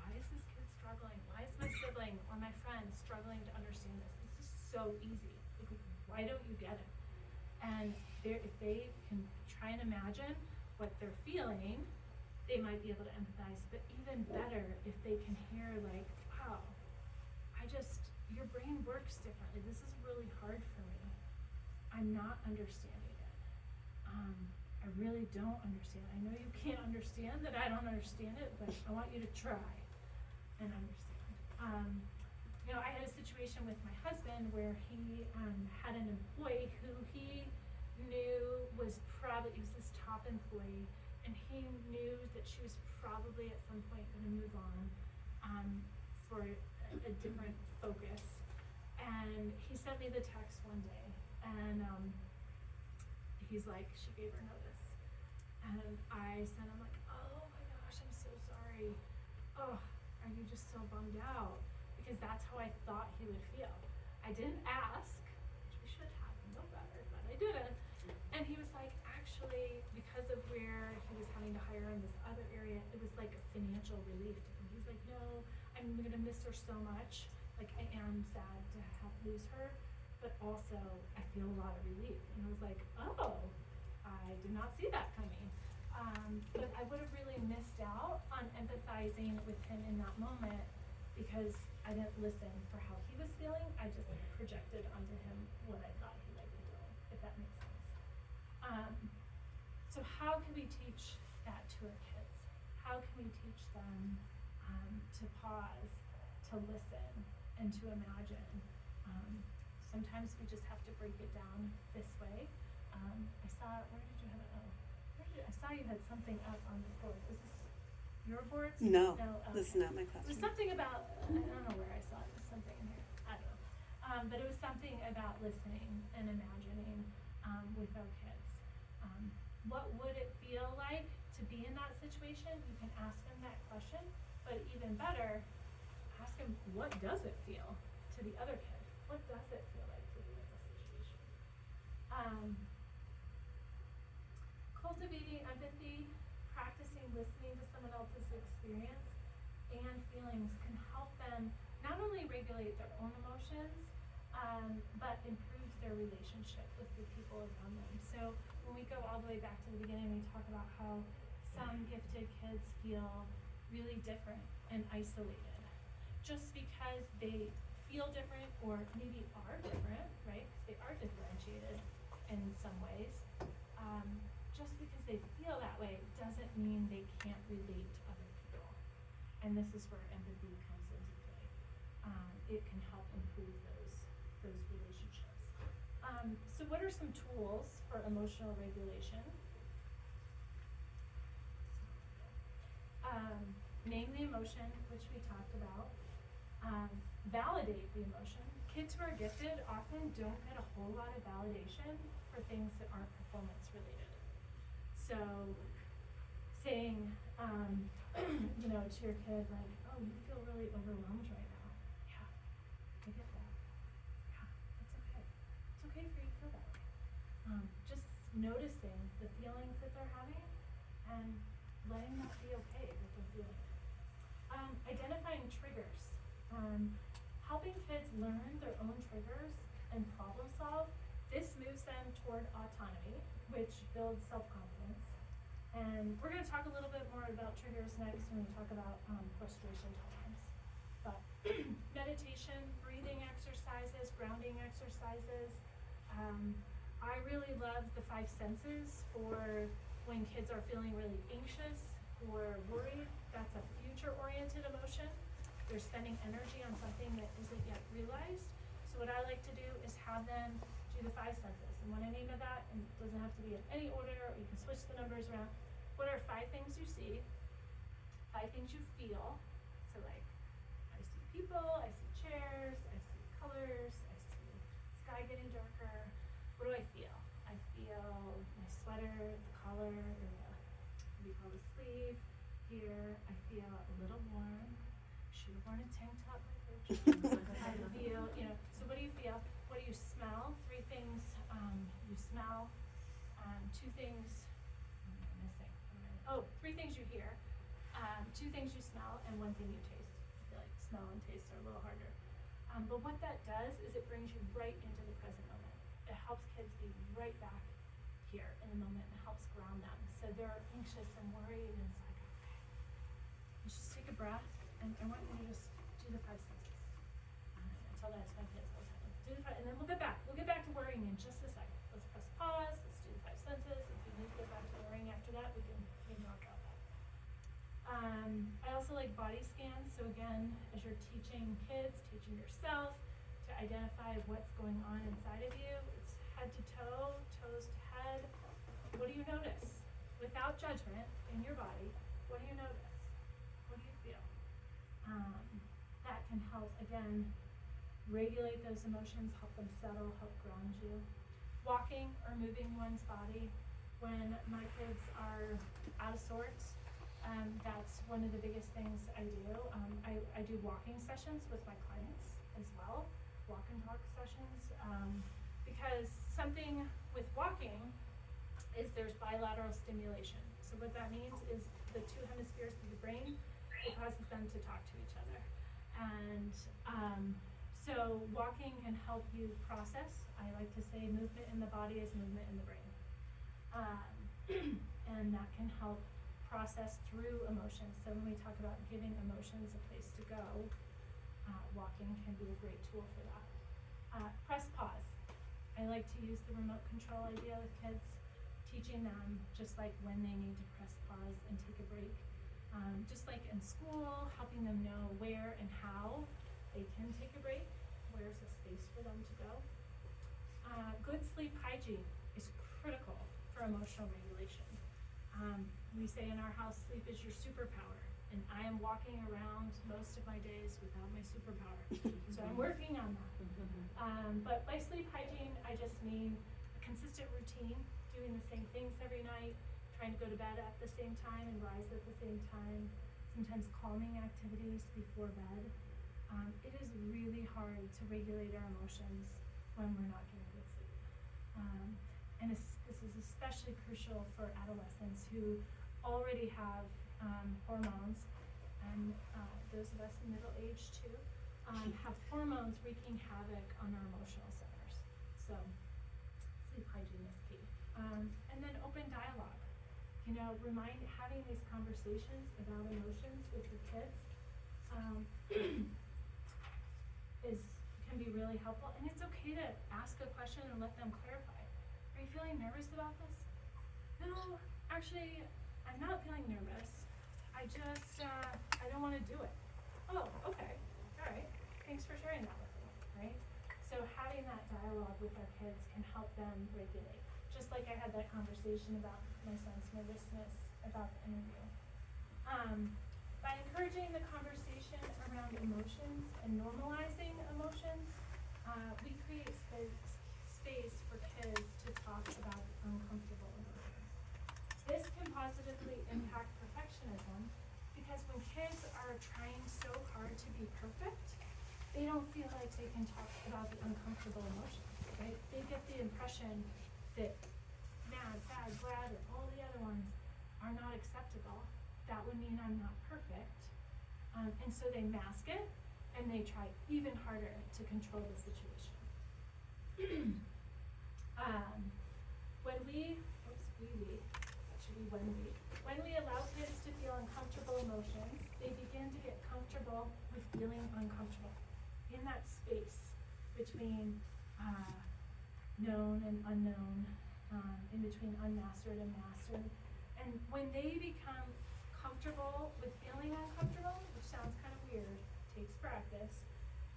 why is this kid struggling? Why is my sibling or my friend struggling to understand this? This is so easy. Like, why don't you get it? And if they can try and imagine what they're feeling, they might be able to empathize, but even better if they can hear like, wow, your brain works differently. This is really hard for me. I'm not understanding it. I really don't understand. I know you can't understand that I don't understand it, but I want you to try and understand. I had a situation with my husband where he had an employee who he knew was this top employee, and he knew that she was probably at some point going to move on for a different focus. And he sent me the text one day, and he's like, she gave her notice. And I sent him like, oh my gosh, I'm so sorry. Oh, are you just so bummed out? Because that's how I thought he would feel. I didn't ask, which we should have known better, but I didn't. And he was like, actually, because of where he was having to hire in this other area, it was like a financial relief to him. He's like, no, I'm gonna miss her so much. Like, I am sad to lose her, but also I feel a lot of relief. And I was like, oh, I did not see that coming. But I would have really missed out on empathizing with him in that moment because I didn't listen for how he was feeling. I just projected onto him what I thought he might be doing, if that makes sense. So how can we teach that to our kids? How can we teach them to pause, to listen, and to imagine? Sometimes we just have to break it down this way. Where did you have it? I saw you had something up on the board. Is this your board? No, okay. This is not my classroom. It was something about, I don't know where I saw it, it was something in here, I don't know. But it was something about listening and imagining with our kids. What would it feel like to be in that situation? You can ask them that question, but even better, ask them, what does it feel to the other kid? What does it feel like to be in this situation? Cultivating empathy, practicing listening to someone else's experience and feelings can help them not only regulate their own emotions, but improves their relationship with the people around them. So when we go all the way back to the beginning, we talk about how some gifted kids feel really different and isolated. Just because they feel different or maybe are different, right? Because they are differentiated in some ways. Just because they feel that way doesn't mean they can't relate to other people. And this is where empathy comes into play. It can help improve those relationships. So what are some tools for emotional regulation? Name the emotion, which we talked about. Validate the emotion. Kids who are gifted often don't get a whole lot of validation for things that aren't performance related. So saying, to your kid, like, oh, you feel really overwhelmed right now. Yeah, I get that. Yeah, it's okay. It's okay for you to feel that way. Just noticing the feelings that they're having and letting that be okay that they're feeling it. Identifying triggers. helping kids learn their own triggers and problem solve, this moves them toward autonomy, which builds self-confidence. And we're gonna talk a little bit more about triggers next when we talk about frustration tolerance. But meditation, breathing exercises, grounding exercises. I really love the 5 senses for when kids are feeling really anxious or worried. That's a future-oriented emotion. They're spending energy on something that isn't yet realized. So what I like to do is have them do the 5 senses. And when I name it that, and it doesn't have to be in any order, or you can switch the numbers around. What are 5 things you see? 5 things you feel. So like, I see people, I see chairs, I see colors, I see sky getting darker. What do I feel? I feel my sweater, the collar, the, what do you call the sleeve here. I feel a little warm. Should have worn a tank top like Rachel. I feel, so what do you feel? What do you smell? 3 things you smell. 2 things, what am I missing? 3 things you hear. 2 things you smell, and 1 thing you taste. I feel like smell and taste are a little harder. But what that does is it brings you right into the present moment. It helps kids be right back here in the moment. It helps ground them. So they're anxious and worried, and it's like, okay, let's just take a breath, and I want you to just do the 5 senses. I tell that to my kids all the time. Do the 5, and then we'll get back. We'll get back to worrying in just a second. Let's press pause. Let's do the 5 senses. If we need to get back to worrying after that, we can talk about that. I also like body scans. So again, as you're teaching kids, teaching yourself to identify what's going on inside of you, it's head to toe, toes to head. What do you notice? Without judgment in your body, what do you notice? What do you feel? That can help, again, regulate those emotions, help them settle, help ground you. Walking or moving one's body. When my kids are out of sorts, that's one of the biggest things I do. I do walking sessions with my clients as well, walk and talk sessions, because something with walking is there's bilateral stimulation. So what that means is the 2 hemispheres of the brain, it causes them to talk to each other. And so walking can help you process. I like to say movement in the body is movement in the brain. And that can help process through emotions. So when we talk about giving emotions a place to go, walking can be a great tool for that. Press pause. I like to use the remote control idea with kids, teaching them just like when they need to press pause and take a break. Just like in school, helping them know where and how they can take a break, where's the space for them to go. Good sleep hygiene is critical for emotional regulation. We say in our house, sleep is your superpower, and I am walking around most of my days without my superpower. So I'm working on that. But by sleep hygiene, I just mean a consistent routine, doing the same things every night, trying to go to bed at the same time and rise at the same time, sometimes calming activities before bed. It is really hard to regulate our emotions when we're not getting good sleep. And this is especially crucial for adolescents who already have hormones, and those of us in middle age too, have hormones wreaking havoc on our emotional centers. So sleep hygiene is key. And then open dialogue. Having these conversations about emotions with your kids can be really helpful. And it's okay to ask a question and let them clarify. Are you feeling nervous about this? No, actually, I'm not feeling nervous. I don't want to do it. Oh, okay, all right. Thanks for sharing that with me, right? So having that dialogue with our kids can help them regulate. Just like I had that conversation about my son's nervousness about the interview. By encouraging the conversation around emotions and normalizing emotions, we create space for kids to talk about uncomfortable emotions. This can positively impact perfectionism because when kids are trying so hard to be perfect, they don't feel like they can talk about the uncomfortable emotions, right? They get the impression that mad, sad, glad, or all the other ones are not acceptable. That would mean I'm not perfect. And so they mask it, and they try even harder to control the situation. When we allow kids to feel uncomfortable emotions, they begin to get comfortable with feeling uncomfortable in that space between known and unknown, in between unmastered and mastered. And when they become comfortable with feeling uncomfortable, which sounds kind of weird, takes practice,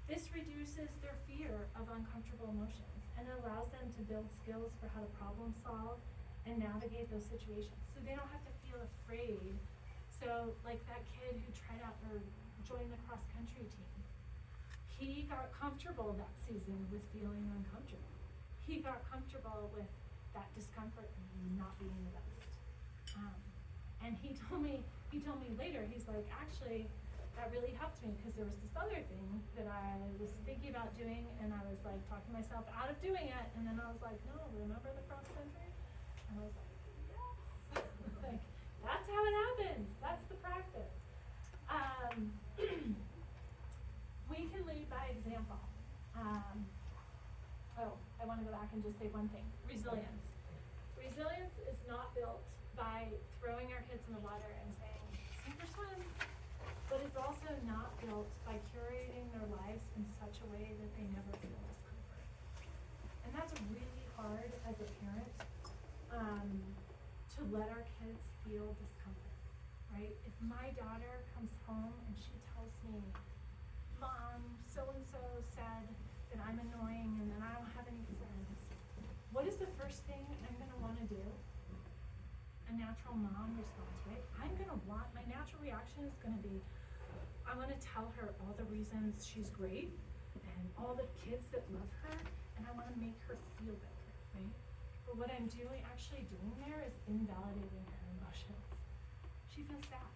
this reduces their fear of uncomfortable emotions and allows them to build skills for how to problem solve and navigate those situations. So they don't have to feel afraid. So like that kid who tried out or joined the cross country team, he got comfortable that season with feeling uncomfortable. He got comfortable with that discomfort and not being the best. And he told me later, he's like, actually, that really helped me because there was this other thing that I was thinking about doing, and I was like talking myself out of doing it, and then I was like, no, remember the cross country? And I was like, yes. Like, that's how it happens. That's the practice. We can lead by example. I want to go back and just say one thing. Resilience. Resilience is not built by throwing our kids in the water and saying, sink or swim. But it's also not built by curating their lives in such a way that they never feel discomfort. And that's really hard as a parent, to let our kids feel discomfort, right? If my daughter comes home and she tells me, Mom, so-and-so said that I'm annoying and that I don't have any friends, what is the first thing I'm gonna wanna do? A natural mom response, right? My natural reaction is gonna be, I wanna tell her all the reasons she's great and all the kids that love her, and I wanna make her feel better, right? But what I'm actually doing there is invalidating her emotions. She feels sad,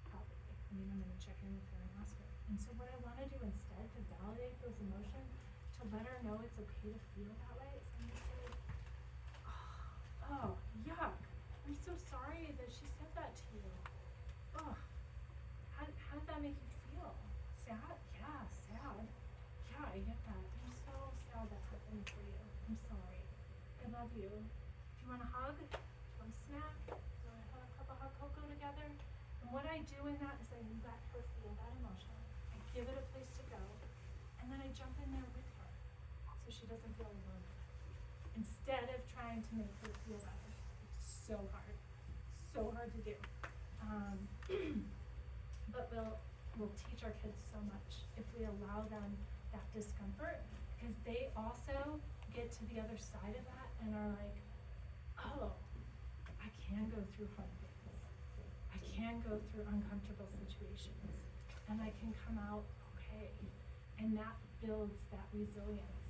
probably. I mean, I'm gonna check in with her and ask her. And so what I wanna do instead to validate those emotions, to let her know it's okay to feel that way, is I'm gonna say, oh, yuck. I'm so sorry that she said that to you. Oh, how did that make you feel? Sad? Yeah, sad. Yeah, I get that. I'm so sad that happened for you. I'm sorry. I love you. Do you want a hug? Do you want a snack? Do you want to have a cup of hot cocoa together? And what I do in that is I let her feel that emotion. I give it a place to go. And then I jump in there with her so she doesn't feel alone. Instead of trying to make her feel better. It's so hard to do. But we'll teach our kids so much if we allow them that discomfort, because they also get to the other side of that and are like, oh, I can go through hard things. I can go through uncomfortable situations, and I can come out okay. And that builds that resilience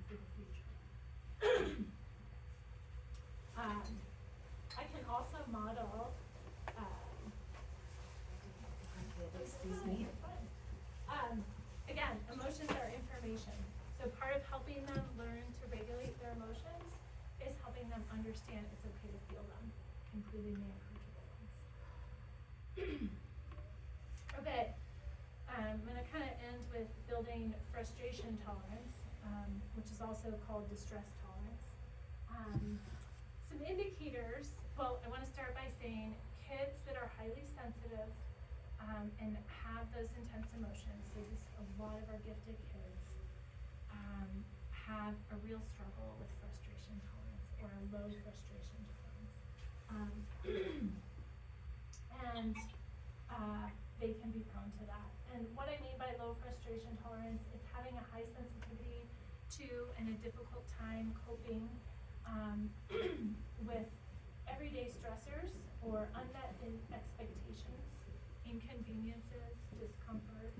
for the future. I can also model, excuse me. Again, emotions are information. So part of helping them learn to regulate their emotions is helping them understand it's okay to feel them, including the uncomfortable ones. Okay, I'm gonna kind of end with building frustration tolerance, which is also called distress tolerance. Some indicators, well, I wanna start by saying kids that are highly sensitive and have those intense emotions, so a lot of our gifted kids have a real struggle with frustration tolerance or a low frustration tolerance. And they can be prone to that. And what I mean by low frustration tolerance is having a high sensitivity to and a difficult time coping with everyday stressors or unmet expectations, inconveniences, discomfort.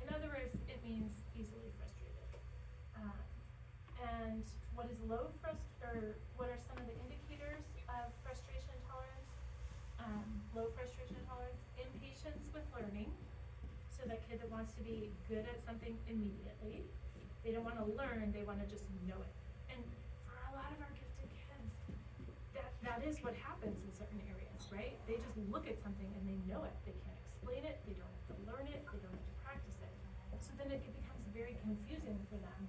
In other words, it means easily frustrated. And what is what are some of the indicators of frustration tolerance? Low frustration tolerance, impatience with learning. So that kid that wants to be good at something immediately. They don't want to learn, they want to just know it. And for a lot of our gifted kids, that is what happens in certain areas, right? They just look at something and they know it. They can't explain it, they don't have to learn it, they don't have to practice it. So then it becomes very confusing for them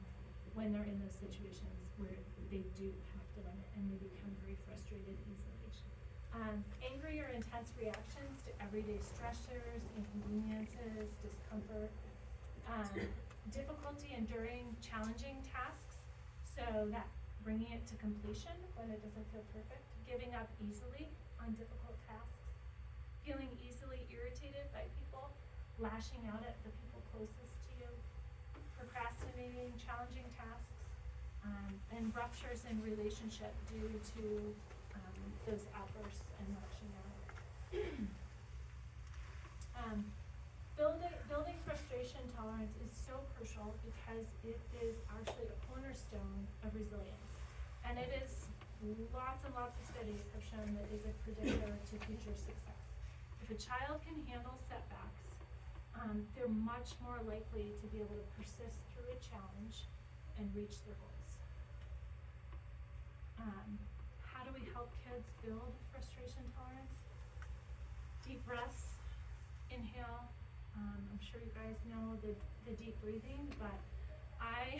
when they're in those situations where they do have to learn it and they become very frustrated easily. Angry or intense reactions to everyday stressors, inconveniences, discomfort, difficulty enduring challenging tasks, so that bringing it to completion when it doesn't feel perfect, giving up easily on difficult tasks, feeling easily irritated by people, lashing out at the people closest to you, procrastinating challenging tasks, and ruptures in relationship due to those outbursts and lashing out. Building frustration tolerance is so crucial because it is actually a cornerstone of resilience. And it is, lots and lots of studies have shown that is a predictor to future success. If a child can handle setbacks, they're much more likely to be able to persist through a challenge and reach their goals. How do we help kids build frustration tolerance? Deep breaths, inhale. I'm sure you guys know the deep breathing, but I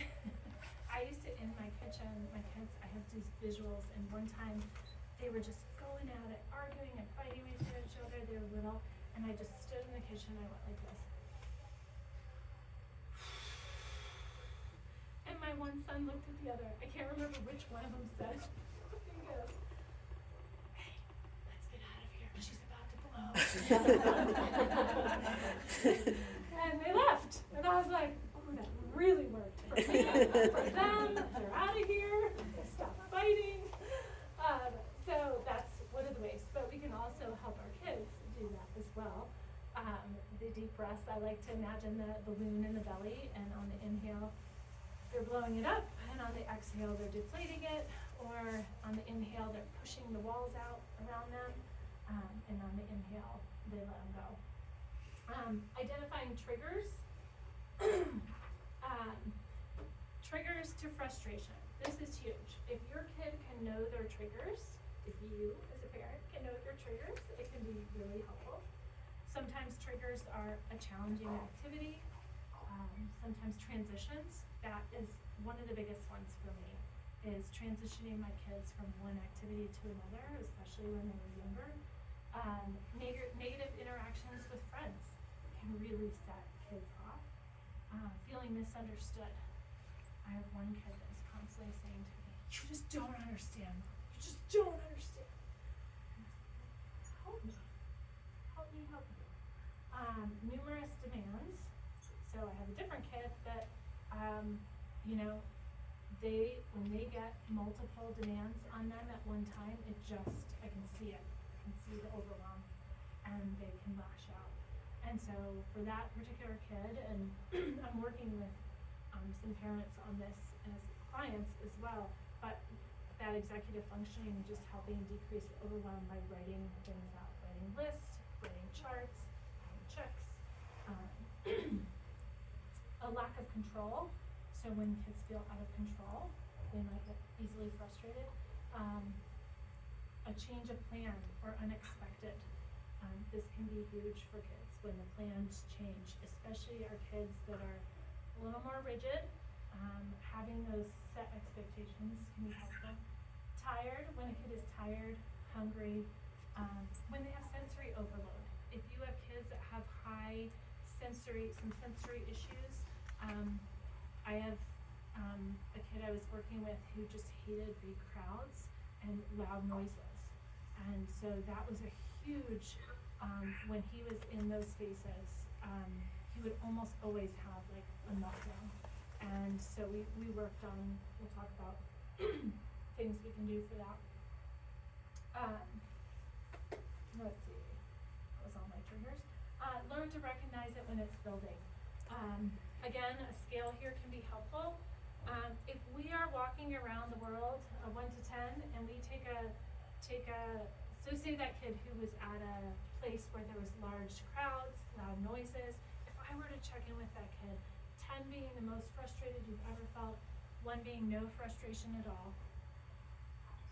used to, in my kitchen, my kids, I have these visuals, and one time they were just going at it, arguing and fighting with each other. They were little, and I just stood in the kitchen and I went like this. And my one son looked at the other. I can't remember which one of them said. He goes, "Hey, let's get out of here. She's about to blow." And they left. And I was like, oh, that really worked for me. For them, they're out of here. They stopped fighting. So that's one of the ways. But we can also help our kids do that as well. The deep breaths, I like to imagine the balloon in the belly, and on the inhale, they're blowing it up, and on the exhale, they're deflating it, or on the inhale, they're pushing the walls out around them, and on the inhale, they let them go. Identifying triggers. Triggers to frustration. This is huge. If your kid can know their triggers, if you as a parent can know your triggers, it can be really helpful. Sometimes triggers are a challenging activity. Sometimes transitions. That is one of the biggest ones for me, is transitioning my kids from one activity to another, especially when they were younger. Negative interactions with friends can really set kids off. Feeling misunderstood. I have one kid that's constantly saying to me, "You just don't understand. You just don't understand." Help me. Help me help you. Numerous demands. So I have a different kid that, when they get multiple demands on them at one time, I can see it. I can see the overwhelm, and they can lash out. And so for that particular kid, and I'm working with some parents on this as clients as well, but that executive functioning, just helping decrease the overwhelm by writing things out, writing lists, writing charts, writing checks. A lack of control. So when kids feel out of control, they might get easily frustrated. A change of plan or unexpected. This can be huge for kids when the plans change, especially our kids that are a little more rigid. Having those set expectations can be helpful. Tired, when a kid is tired, hungry, when they have sensory overload. If you have kids that have some sensory issues, I have a kid I was working with who just hated big crowds and loud noises. And so that was a huge, when he was in those spaces, he would almost always have like a meltdown. And so we worked on, we'll talk about things we can do for that. Let's see, that was all my triggers. Learn to recognize it when it's building. Again, a scale here can be helpful. If we are walking around the world, 1 to 10, and we so say that kid who was at a place where there was large crowds, loud noises, if I were to check in with that kid, 10 being the most frustrated you've ever felt, 1 being no frustration at all,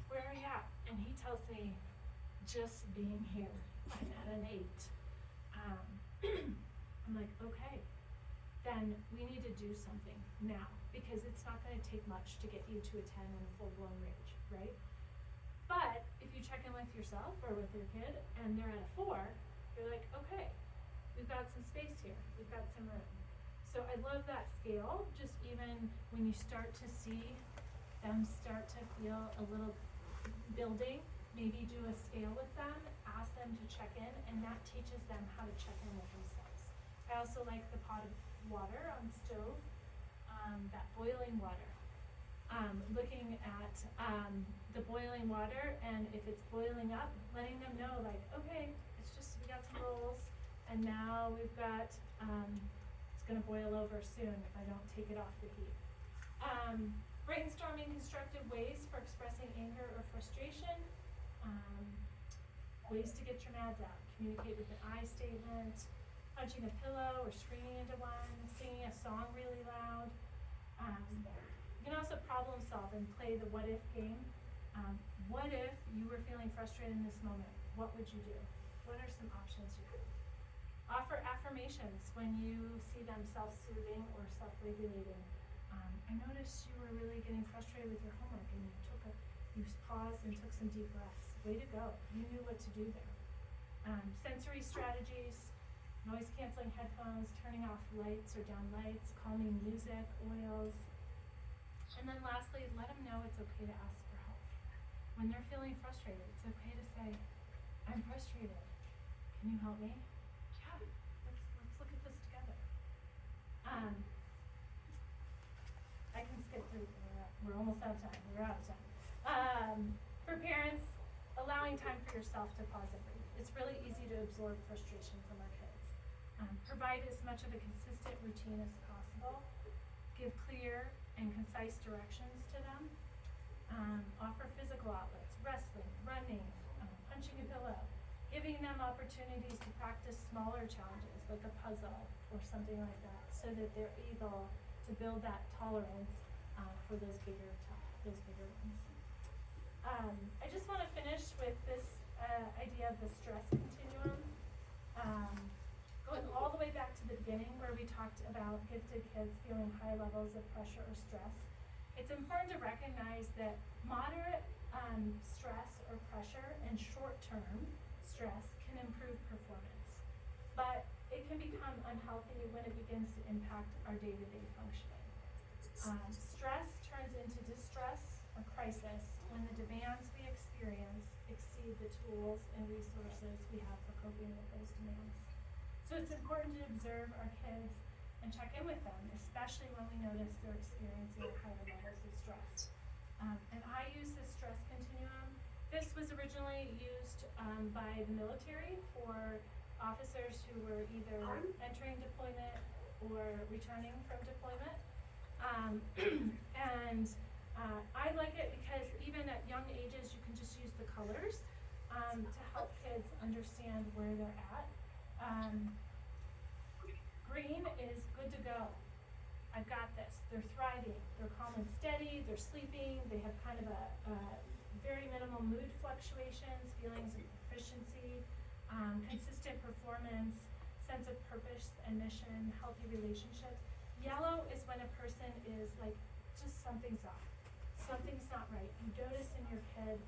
where are you at? And he tells me, just being here, I'm at an 8. I'm like, okay, then we need to do something now, because it's not gonna take much to get you to a 10 and a full-blown rage, right? But if you check in with yourself or with your kid and they're at a 4, you're like, okay, we've got some space here, we've got some room. So I love that scale, just even when you start to see them start to feel a little building, maybe do a scale with them, ask them to check in, and that teaches them how to check in with themselves. I also like the pot of water on the stove, that boiling water. Looking at the boiling water, and if it's boiling up, letting them know, like, okay, it's just, we got some rolls, and now we've got, it's gonna boil over soon if I don't take it off the heat. Brainstorming constructive ways for expressing anger or frustration. Ways to get your mads out. Communicate with an I statement, punching a pillow or screaming into one, singing a song really loud. You can also problem solve and play the what if game. What if you were feeling frustrated in this moment? What would you do? What are some options you have? Offer affirmations when you see them self-soothing or self-regulating. I noticed you were really getting frustrated with your homework and you paused and took some deep breaths. Way to go. You knew what to do there. Sensory strategies, noise canceling headphones, turning off lights or down lights, calming music, oils. And then lastly, let them know it's okay to ask for help. When they're feeling frustrated, it's okay to say, I'm frustrated. Can you help me? Yeah, let's look at this together. I can skip through, we're almost out of time, we're out of time. For parents, allowing time for yourself to pause and breathe. It's really easy to absorb frustration from our kids. Provide as much of a consistent routine as possible. Give clear and concise directions to them. Offer physical outlets, wrestling, running, punching a pillow. Giving them opportunities to practice smaller challenges like a puzzle or something like that, so that they're able to build that tolerance for those bigger ones. I just want to finish with this idea of the stress continuum. Going all the way back to the beginning where we talked about gifted kids feeling high levels of pressure or stress. It's important to recognize that moderate stress or pressure and short-term stress can improve performance, but it can become unhealthy when it begins to impact our day-to-day functioning. Stress turns into distress or crisis when the demands we experience exceed the tools and resources we have for coping with those demands. So it's important to observe our kids and check in with them, especially when we notice they're experiencing higher levels of stress. And I use this stress continuum. This was originally used by the military for officers who were either entering deployment or returning from deployment. I like it because even at young ages you can just use the colors to help kids understand where they're at. Green is good to go. I've got this. They're thriving. They're calm and steady. They're sleeping. They have kind of a very minimal mood fluctuations, feelings of proficiency, consistent performance, sense of purpose and mission, healthy relationships. Yellow is when a person is like, just something's off. Something's not right. You notice in your kid,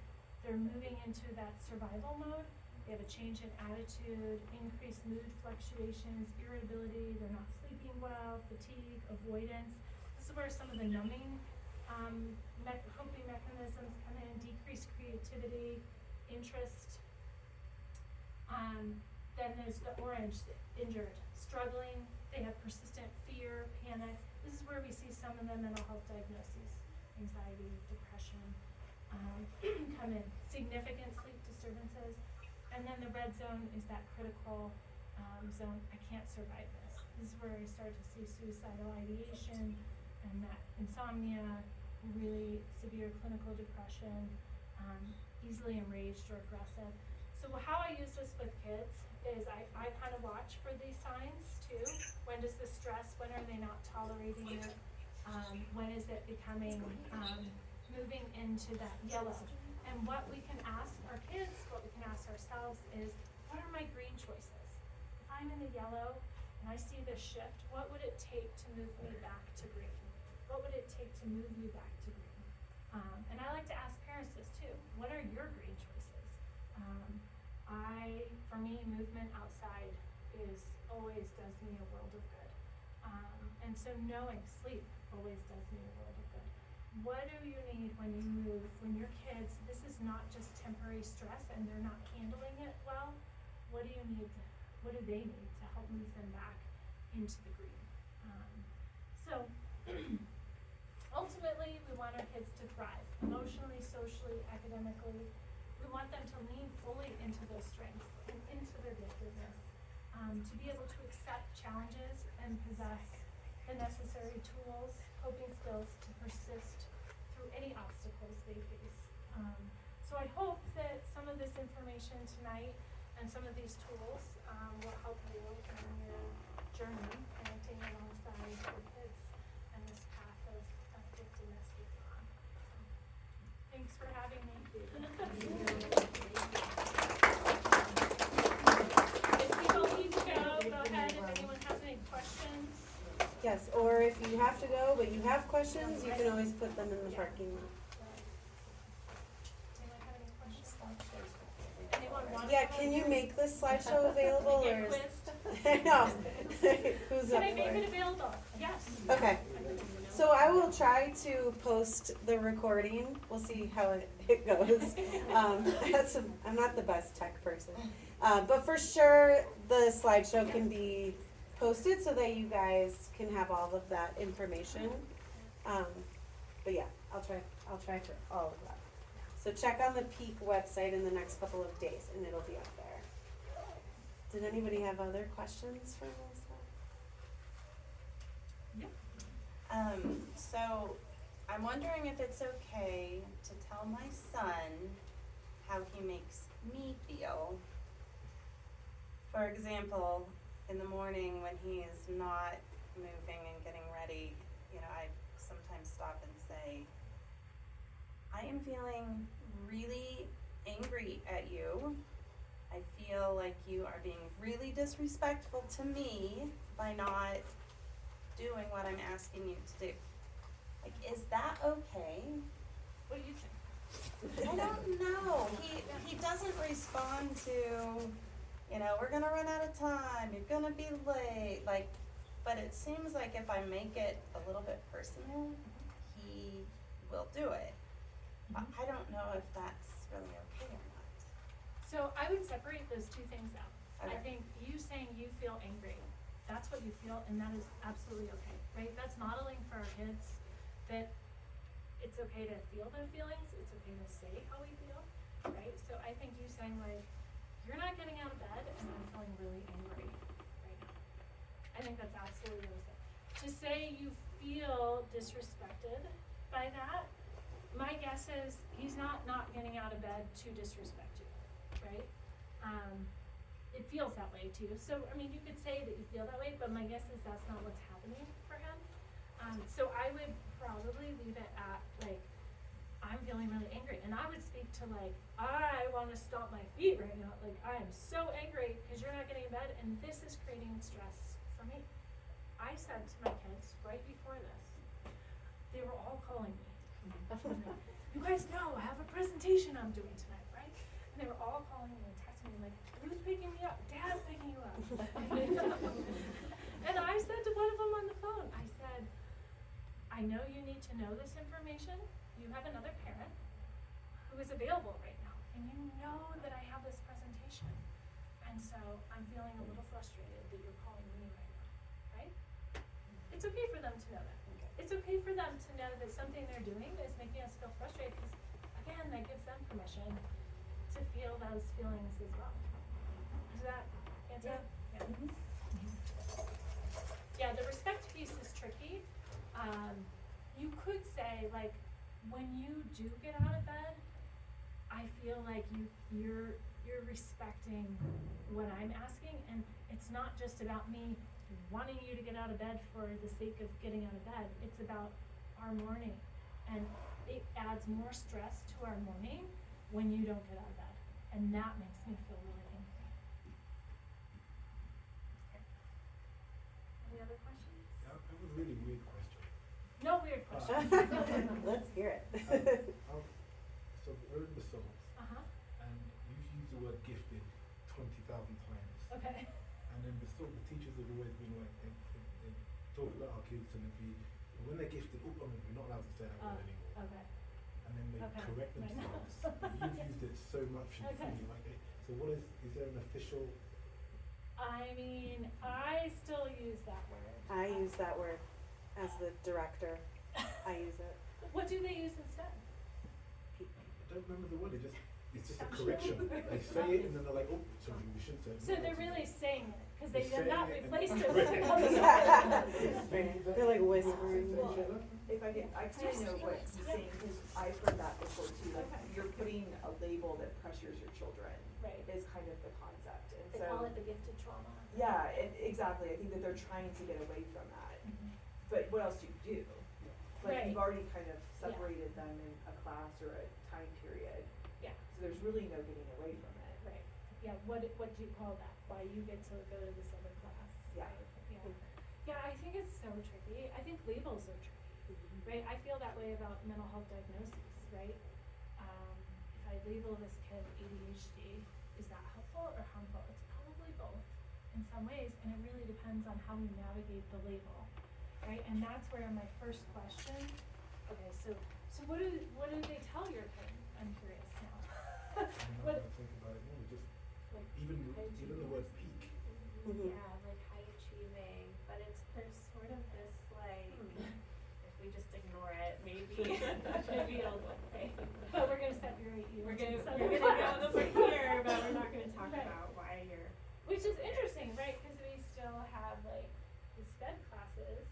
they're moving into that survival mode. They have a change in attitude, increased mood fluctuations, irritability, they're not sleeping well, fatigue, avoidance. This is where some of the numbing coping mechanisms come in, decreased creativity, interest. Then there's the orange, injured, struggling, they have persistent fear, panic. This is where we see some of the mental health diagnoses, anxiety, depression, come in. Significant sleep disturbances. And then the red zone is that critical zone, I can't survive this. This is where I start to see suicidal ideation and that insomnia, really severe clinical depression, easily enraged or aggressive. So how I use this with kids is I kind of watch for these signs too. When does the stress, when are they not tolerating it? When is it becoming, moving into that yellow? And what we can ask our kids, what we can ask ourselves is, what are my green choices? If I'm in the yellow and and I see this shift, what would it take to move me back to green? What would it take to move you back to green? And I like to ask parents this too, what are your green choices? For me, movement outside always does me a world of good. And so knowing sleep always does me a world of good. What do you need when you move, when your kids, this is not just temporary stress and they're not handling it well, what do they need to help move them back into the green? So ultimately, we want our kids to thrive, emotionally, socially, academically. We want them to lean fully into those strengths and into their giftedness, to be able to accept challenges and possess the necessary tools, coping skills to persist through any obstacles they face. So I hope that some of this information tonight and some of these tools will help you in your journey connecting alongside your kids and this path of giftedness that you're on. Thanks for having me. If people need to go ahead if anyone has any questions. Yes, or if you have to go, but you have questions, you can always put them in the parking lot. Does anyone have any questions? Anyone want Yeah, to can go you here? make this slideshow available Get or is? quizzed? I know. Who's Can up I make for it it? available? Yes. Okay, so I will try to post the recording. We'll see how it goes. I'm not the best tech person. But for sure, the slideshow can be posted so that you guys can have all of that information. But yeah, I'll try for all of that. So check on the Peak website in the next couple of days and it'll be up there. Did anybody have other questions for Melissa? So I'm wondering if it's okay to tell my son how he makes me feel. For example, in the morning when he is not moving and getting ready, I sometimes stop and say, I am feeling really angry at you. I feel like you are being really disrespectful to me by not doing what I'm asking you to do. Like, is that okay? What do you think? I don't know. He doesn't respond to, we're gonna run out of time, you're gonna be late, but it seems like if I make it a little bit personal, he will do it. I don't know if that's really okay or not. So I would separate those two things out. I Okay. think you saying you feel angry, that's what you feel, and that is absolutely okay, right? That's modeling for our kids that it's okay to feel their feelings, it's okay to say how we feel, right? So I think you saying like, you're not getting out of bed and I'm feeling really angry right now. I think that's absolutely okay. To say you feel disrespected by that, my guess is he's not getting out of bed to disrespect you, right? It feels that way too. So, you could say that you feel that way, but my guess is that's not what's happening for him. So I would probably leave it at I'm feeling really angry. And I would speak to I want to stomp my feet right now. I am so angry because you're not getting in bed and this is creating stress for me. I said to my kids right before this, they were all calling me. You guys know I have a presentation I'm doing tonight, right? And they were all calling me and texting me who's picking me up? Dad's picking you up. And I said to one of them on the phone, I said, I know you need to know this information. You have another parent who is available right now, and you know that I have this presentation. And so I'm feeling a little frustrated that you're calling me right now, right? It's okay for them to know that. It's okay for them to know that something they're doing is making us feel frustrated because, again, that gives them permission to feel those feelings as well. Does that answer? Yeah. Yeah. Yeah, the respect piece is tricky. You could say, when you do get out of bed, I feel like you're respecting what I'm asking, and it's not just about me wanting you to get out of bed for the sake of getting out of bed. It's about our morning, and it adds more stress to our morning when you don't get out of bed, and that makes me feel really angry. any other questions? I have a really weird question. No weird questions. Let's hear it. So we're in the suburbs, Uh-huh, and you've used the word gifted 20,000 times, okay. and then the teachers have always been like, they talk about our kids, and it'd be, when they're gifted, oh, I mean, we're not allowed to say that word anymore, Okay, and then they okay, correct I know. themselves. But you've used it so much and Okay. freely, like, so what is there an official? I mean, I still use that word. I use that word as the director. I use it. What do they use instead? I don't remember the word. It's just a Actually. correction. They say it and then they're like, oh, sorry, we should say it. So they're really saying it, cause they They're have not saying it and- replaced it Right. with another word. They're like whispering. Well, if I can, I kinda know what he's saying, cause I've heard that before too, like, Okay. you're putting a label that pressures your children, Right, is kind of the concept, and they so. call it the gifted trauma. Yeah, exactly, I think that they're trying to get away from that, Mhm. but what else do you do? Like, Right. you've already kind of separated them in a class or a time period, Yeah, so there's really no getting away from it. right, yeah, what do you call that, why you get to go to this other class, Yeah. right? Yeah, I think it's so tricky, I think labels are tricky, right, I feel that way about mental health diagnoses, right? If I label this kid ADHD, is that helpful or harmful? It's probably both in some ways, and it really depends on how we navigate the label, right? And that's where my first question, okay, so what do they tell your kid? I'm curious now. And now What, that I think about it more, just like, even the word peak. Mhm. Yeah, like high achieving, but there's sort of this like, if we just ignore it, maybe trivial thing. but we're gonna separate you. We're into gonna this other go class. over here, but we're not gonna talk Right. about why you're. Which is interesting, right? Because we still have like the SPED classes,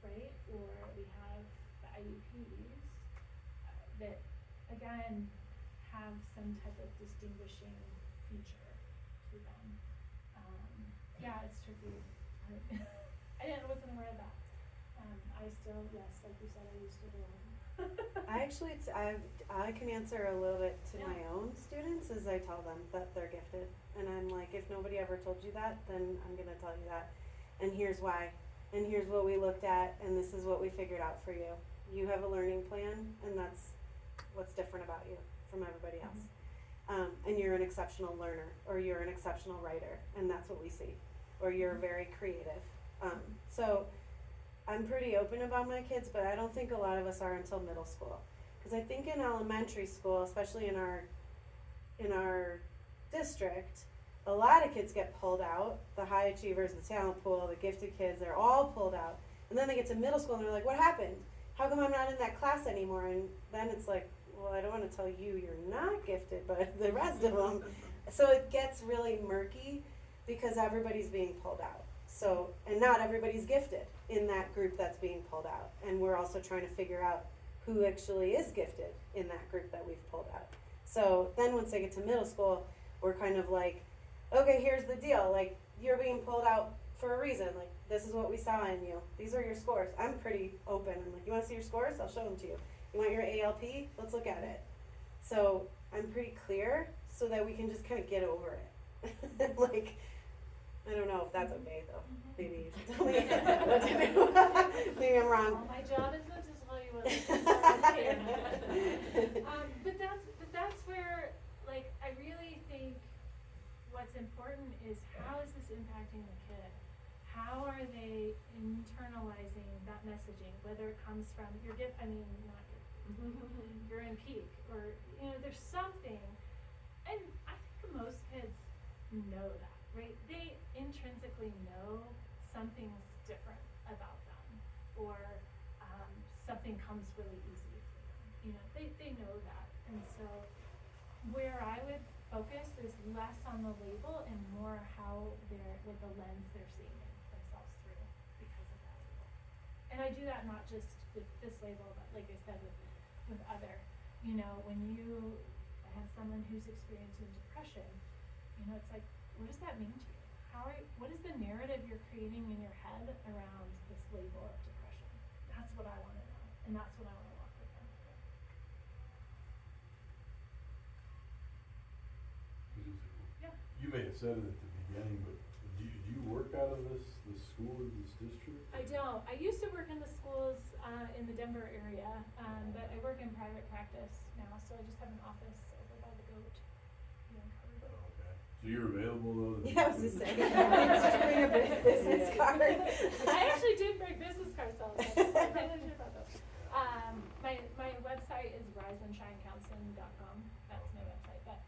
right? Or we have the IEPs that again have some type of distinguishing feature to them. Yeah, it's tricky. Wasn't aware of that. I still, yes, like you said, I used it a lot. I actually, I can answer a little bit to Yeah. my own students as I tell them that they're gifted. And I'm like, if nobody ever told you that, then I'm gonna tell you that. And here's why. And here's what we looked at, and this is what we figured out for you. You have a learning plan, and that's what's different about you from everybody else. And you're an exceptional learner, or you're an exceptional writer, and that's what we see. Or you're very creative. So I'm pretty open about my kids, but I don't think a lot of us are until middle school. Because I think in elementary school, especially in our district, a lot of kids get pulled out. The high achievers, the talent pool, the gifted kids, they're all pulled out. And then they get to middle school and they're like, what happened? How come I'm not in that class anymore? And then it's like, well, I don't want to tell you you're not gifted, but the rest of them. So it gets really murky because everybody's being pulled out. So, and not everybody's gifted in that group that's being pulled out. And we're also trying to figure out who actually is gifted in that group that we've pulled out. So then once they get to middle school, we're kind of like, okay, here's the deal. Like, you're being pulled out for a reason. Like, this is what we saw in you. These are your scores. I'm pretty open. I'm like, you want to see your scores? I'll show them to you. You want your ALP? Let's look at it. So I'm pretty clear so that we can just kind of get over it. Like, I don't know if that's okay though. Maybe you should tell me what to do. Maybe I'm wrong. Well, my job is not to tell you what to do. But that's where, like, I really think what's important is how is this impacting the kid? How are they internalizing that messaging, whether it comes from your gift, I mean, not you're in peak, or, you know, there's something, and I think most kids know that, right? They intrinsically know something's different about them, or something comes really easy for them, you know, they know that, and so where I would focus is less on the label and more how they're, with the lens they're seeing themselves through because of that label. And I do that not just with this label, but like I said, with other, you know, when I have someone who's experiencing depression, you know, it's like, what does that mean to you? What is the narrative you're creating in your head around this label of depression? That's what I wanna know, and that's what I wanna walk with them through. Yeah. You may have said it at the beginning, but do you you work out of the school in this district? I don't. I used to work in the schools, in the Denver area, but I work in private practice now, so I just have an office over by the goat. Oh, okay. So you're available though? that Yeah, I was you just can- saying, did you bring a business card? I actually did bring business cards all the time. I'm really sure about those. My website is riseandshinecounseling.com. That's my website, but,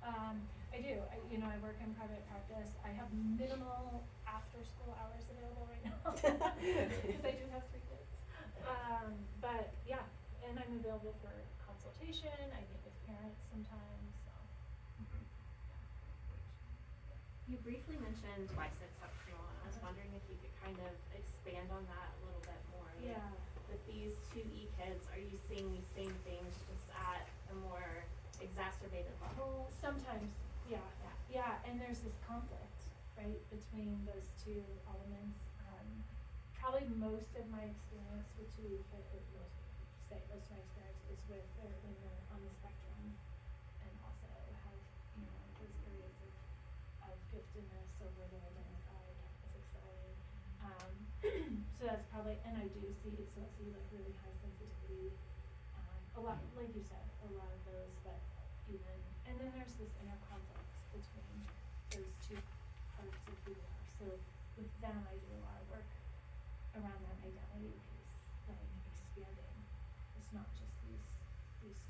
I do, I work in private practice. I have minimal after-school hours available right now, because I do have 3 kids. But yeah, and I'm available for consultation. I meet with parents sometimes, so. You briefly mentioned Y6 upschool, and I was wondering if you could kind of expand on that a little bit more. Like, Yeah. with these 2E kids, are you seeing these same things just at a more exacerbated level? Sometimes, yeah, and there's this conflict, right, between those 2 elements. Probably most of my experience with 2E kids, most of my experience is with when they're on the spectrum and also have, those areas of giftedness or where they're identified as excelling. So that's probably, and I do see like really high sensitivity, a lot, like you said, a lot of those, but even, and then there's this inner conflict between those 2 parts of who they are. So with them, I do a lot of work around that identity piece, like expanding. It's not just these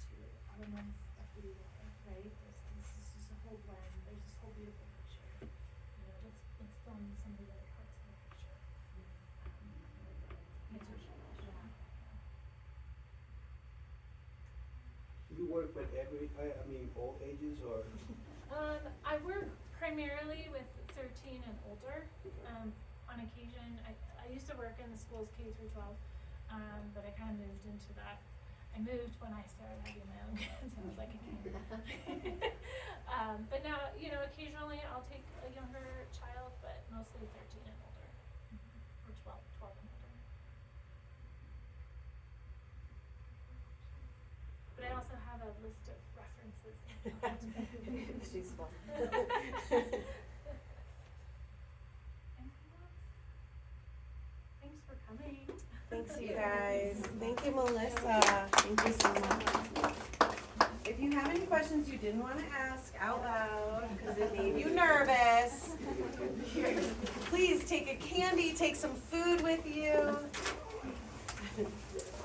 2 elements of who you are, right? This is just a whole blend. There's this whole beautiful picture. Let's film some of the other parts of the picture. You work with all ages or? I work primarily with 13 and older. On occasion, I used to work in the schools K through 12, but I kind of moved into that. I moved when I started having my own kids, and I was like, I can't. But now, occasionally I'll take a younger child, but mostly 13 and older, or 12 and older. But I also have a list of references. She's fun. Anything else? Thanks for coming. Thanks, you guys. Thank you, Melissa. Thank you so much. If you have any questions you didn't want to ask out loud because it made you nervous, please take a candy, take some food with you.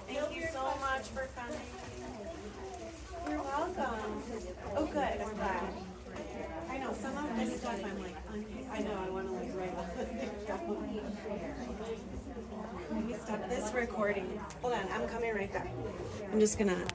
Thank you so much for coming. You're welcome. Oh, good. I'm glad. I know some of this stuff I'm like, I know, I want to like write off. Let me stop this recording. Hold on, I'm coming right back. I'm just gonna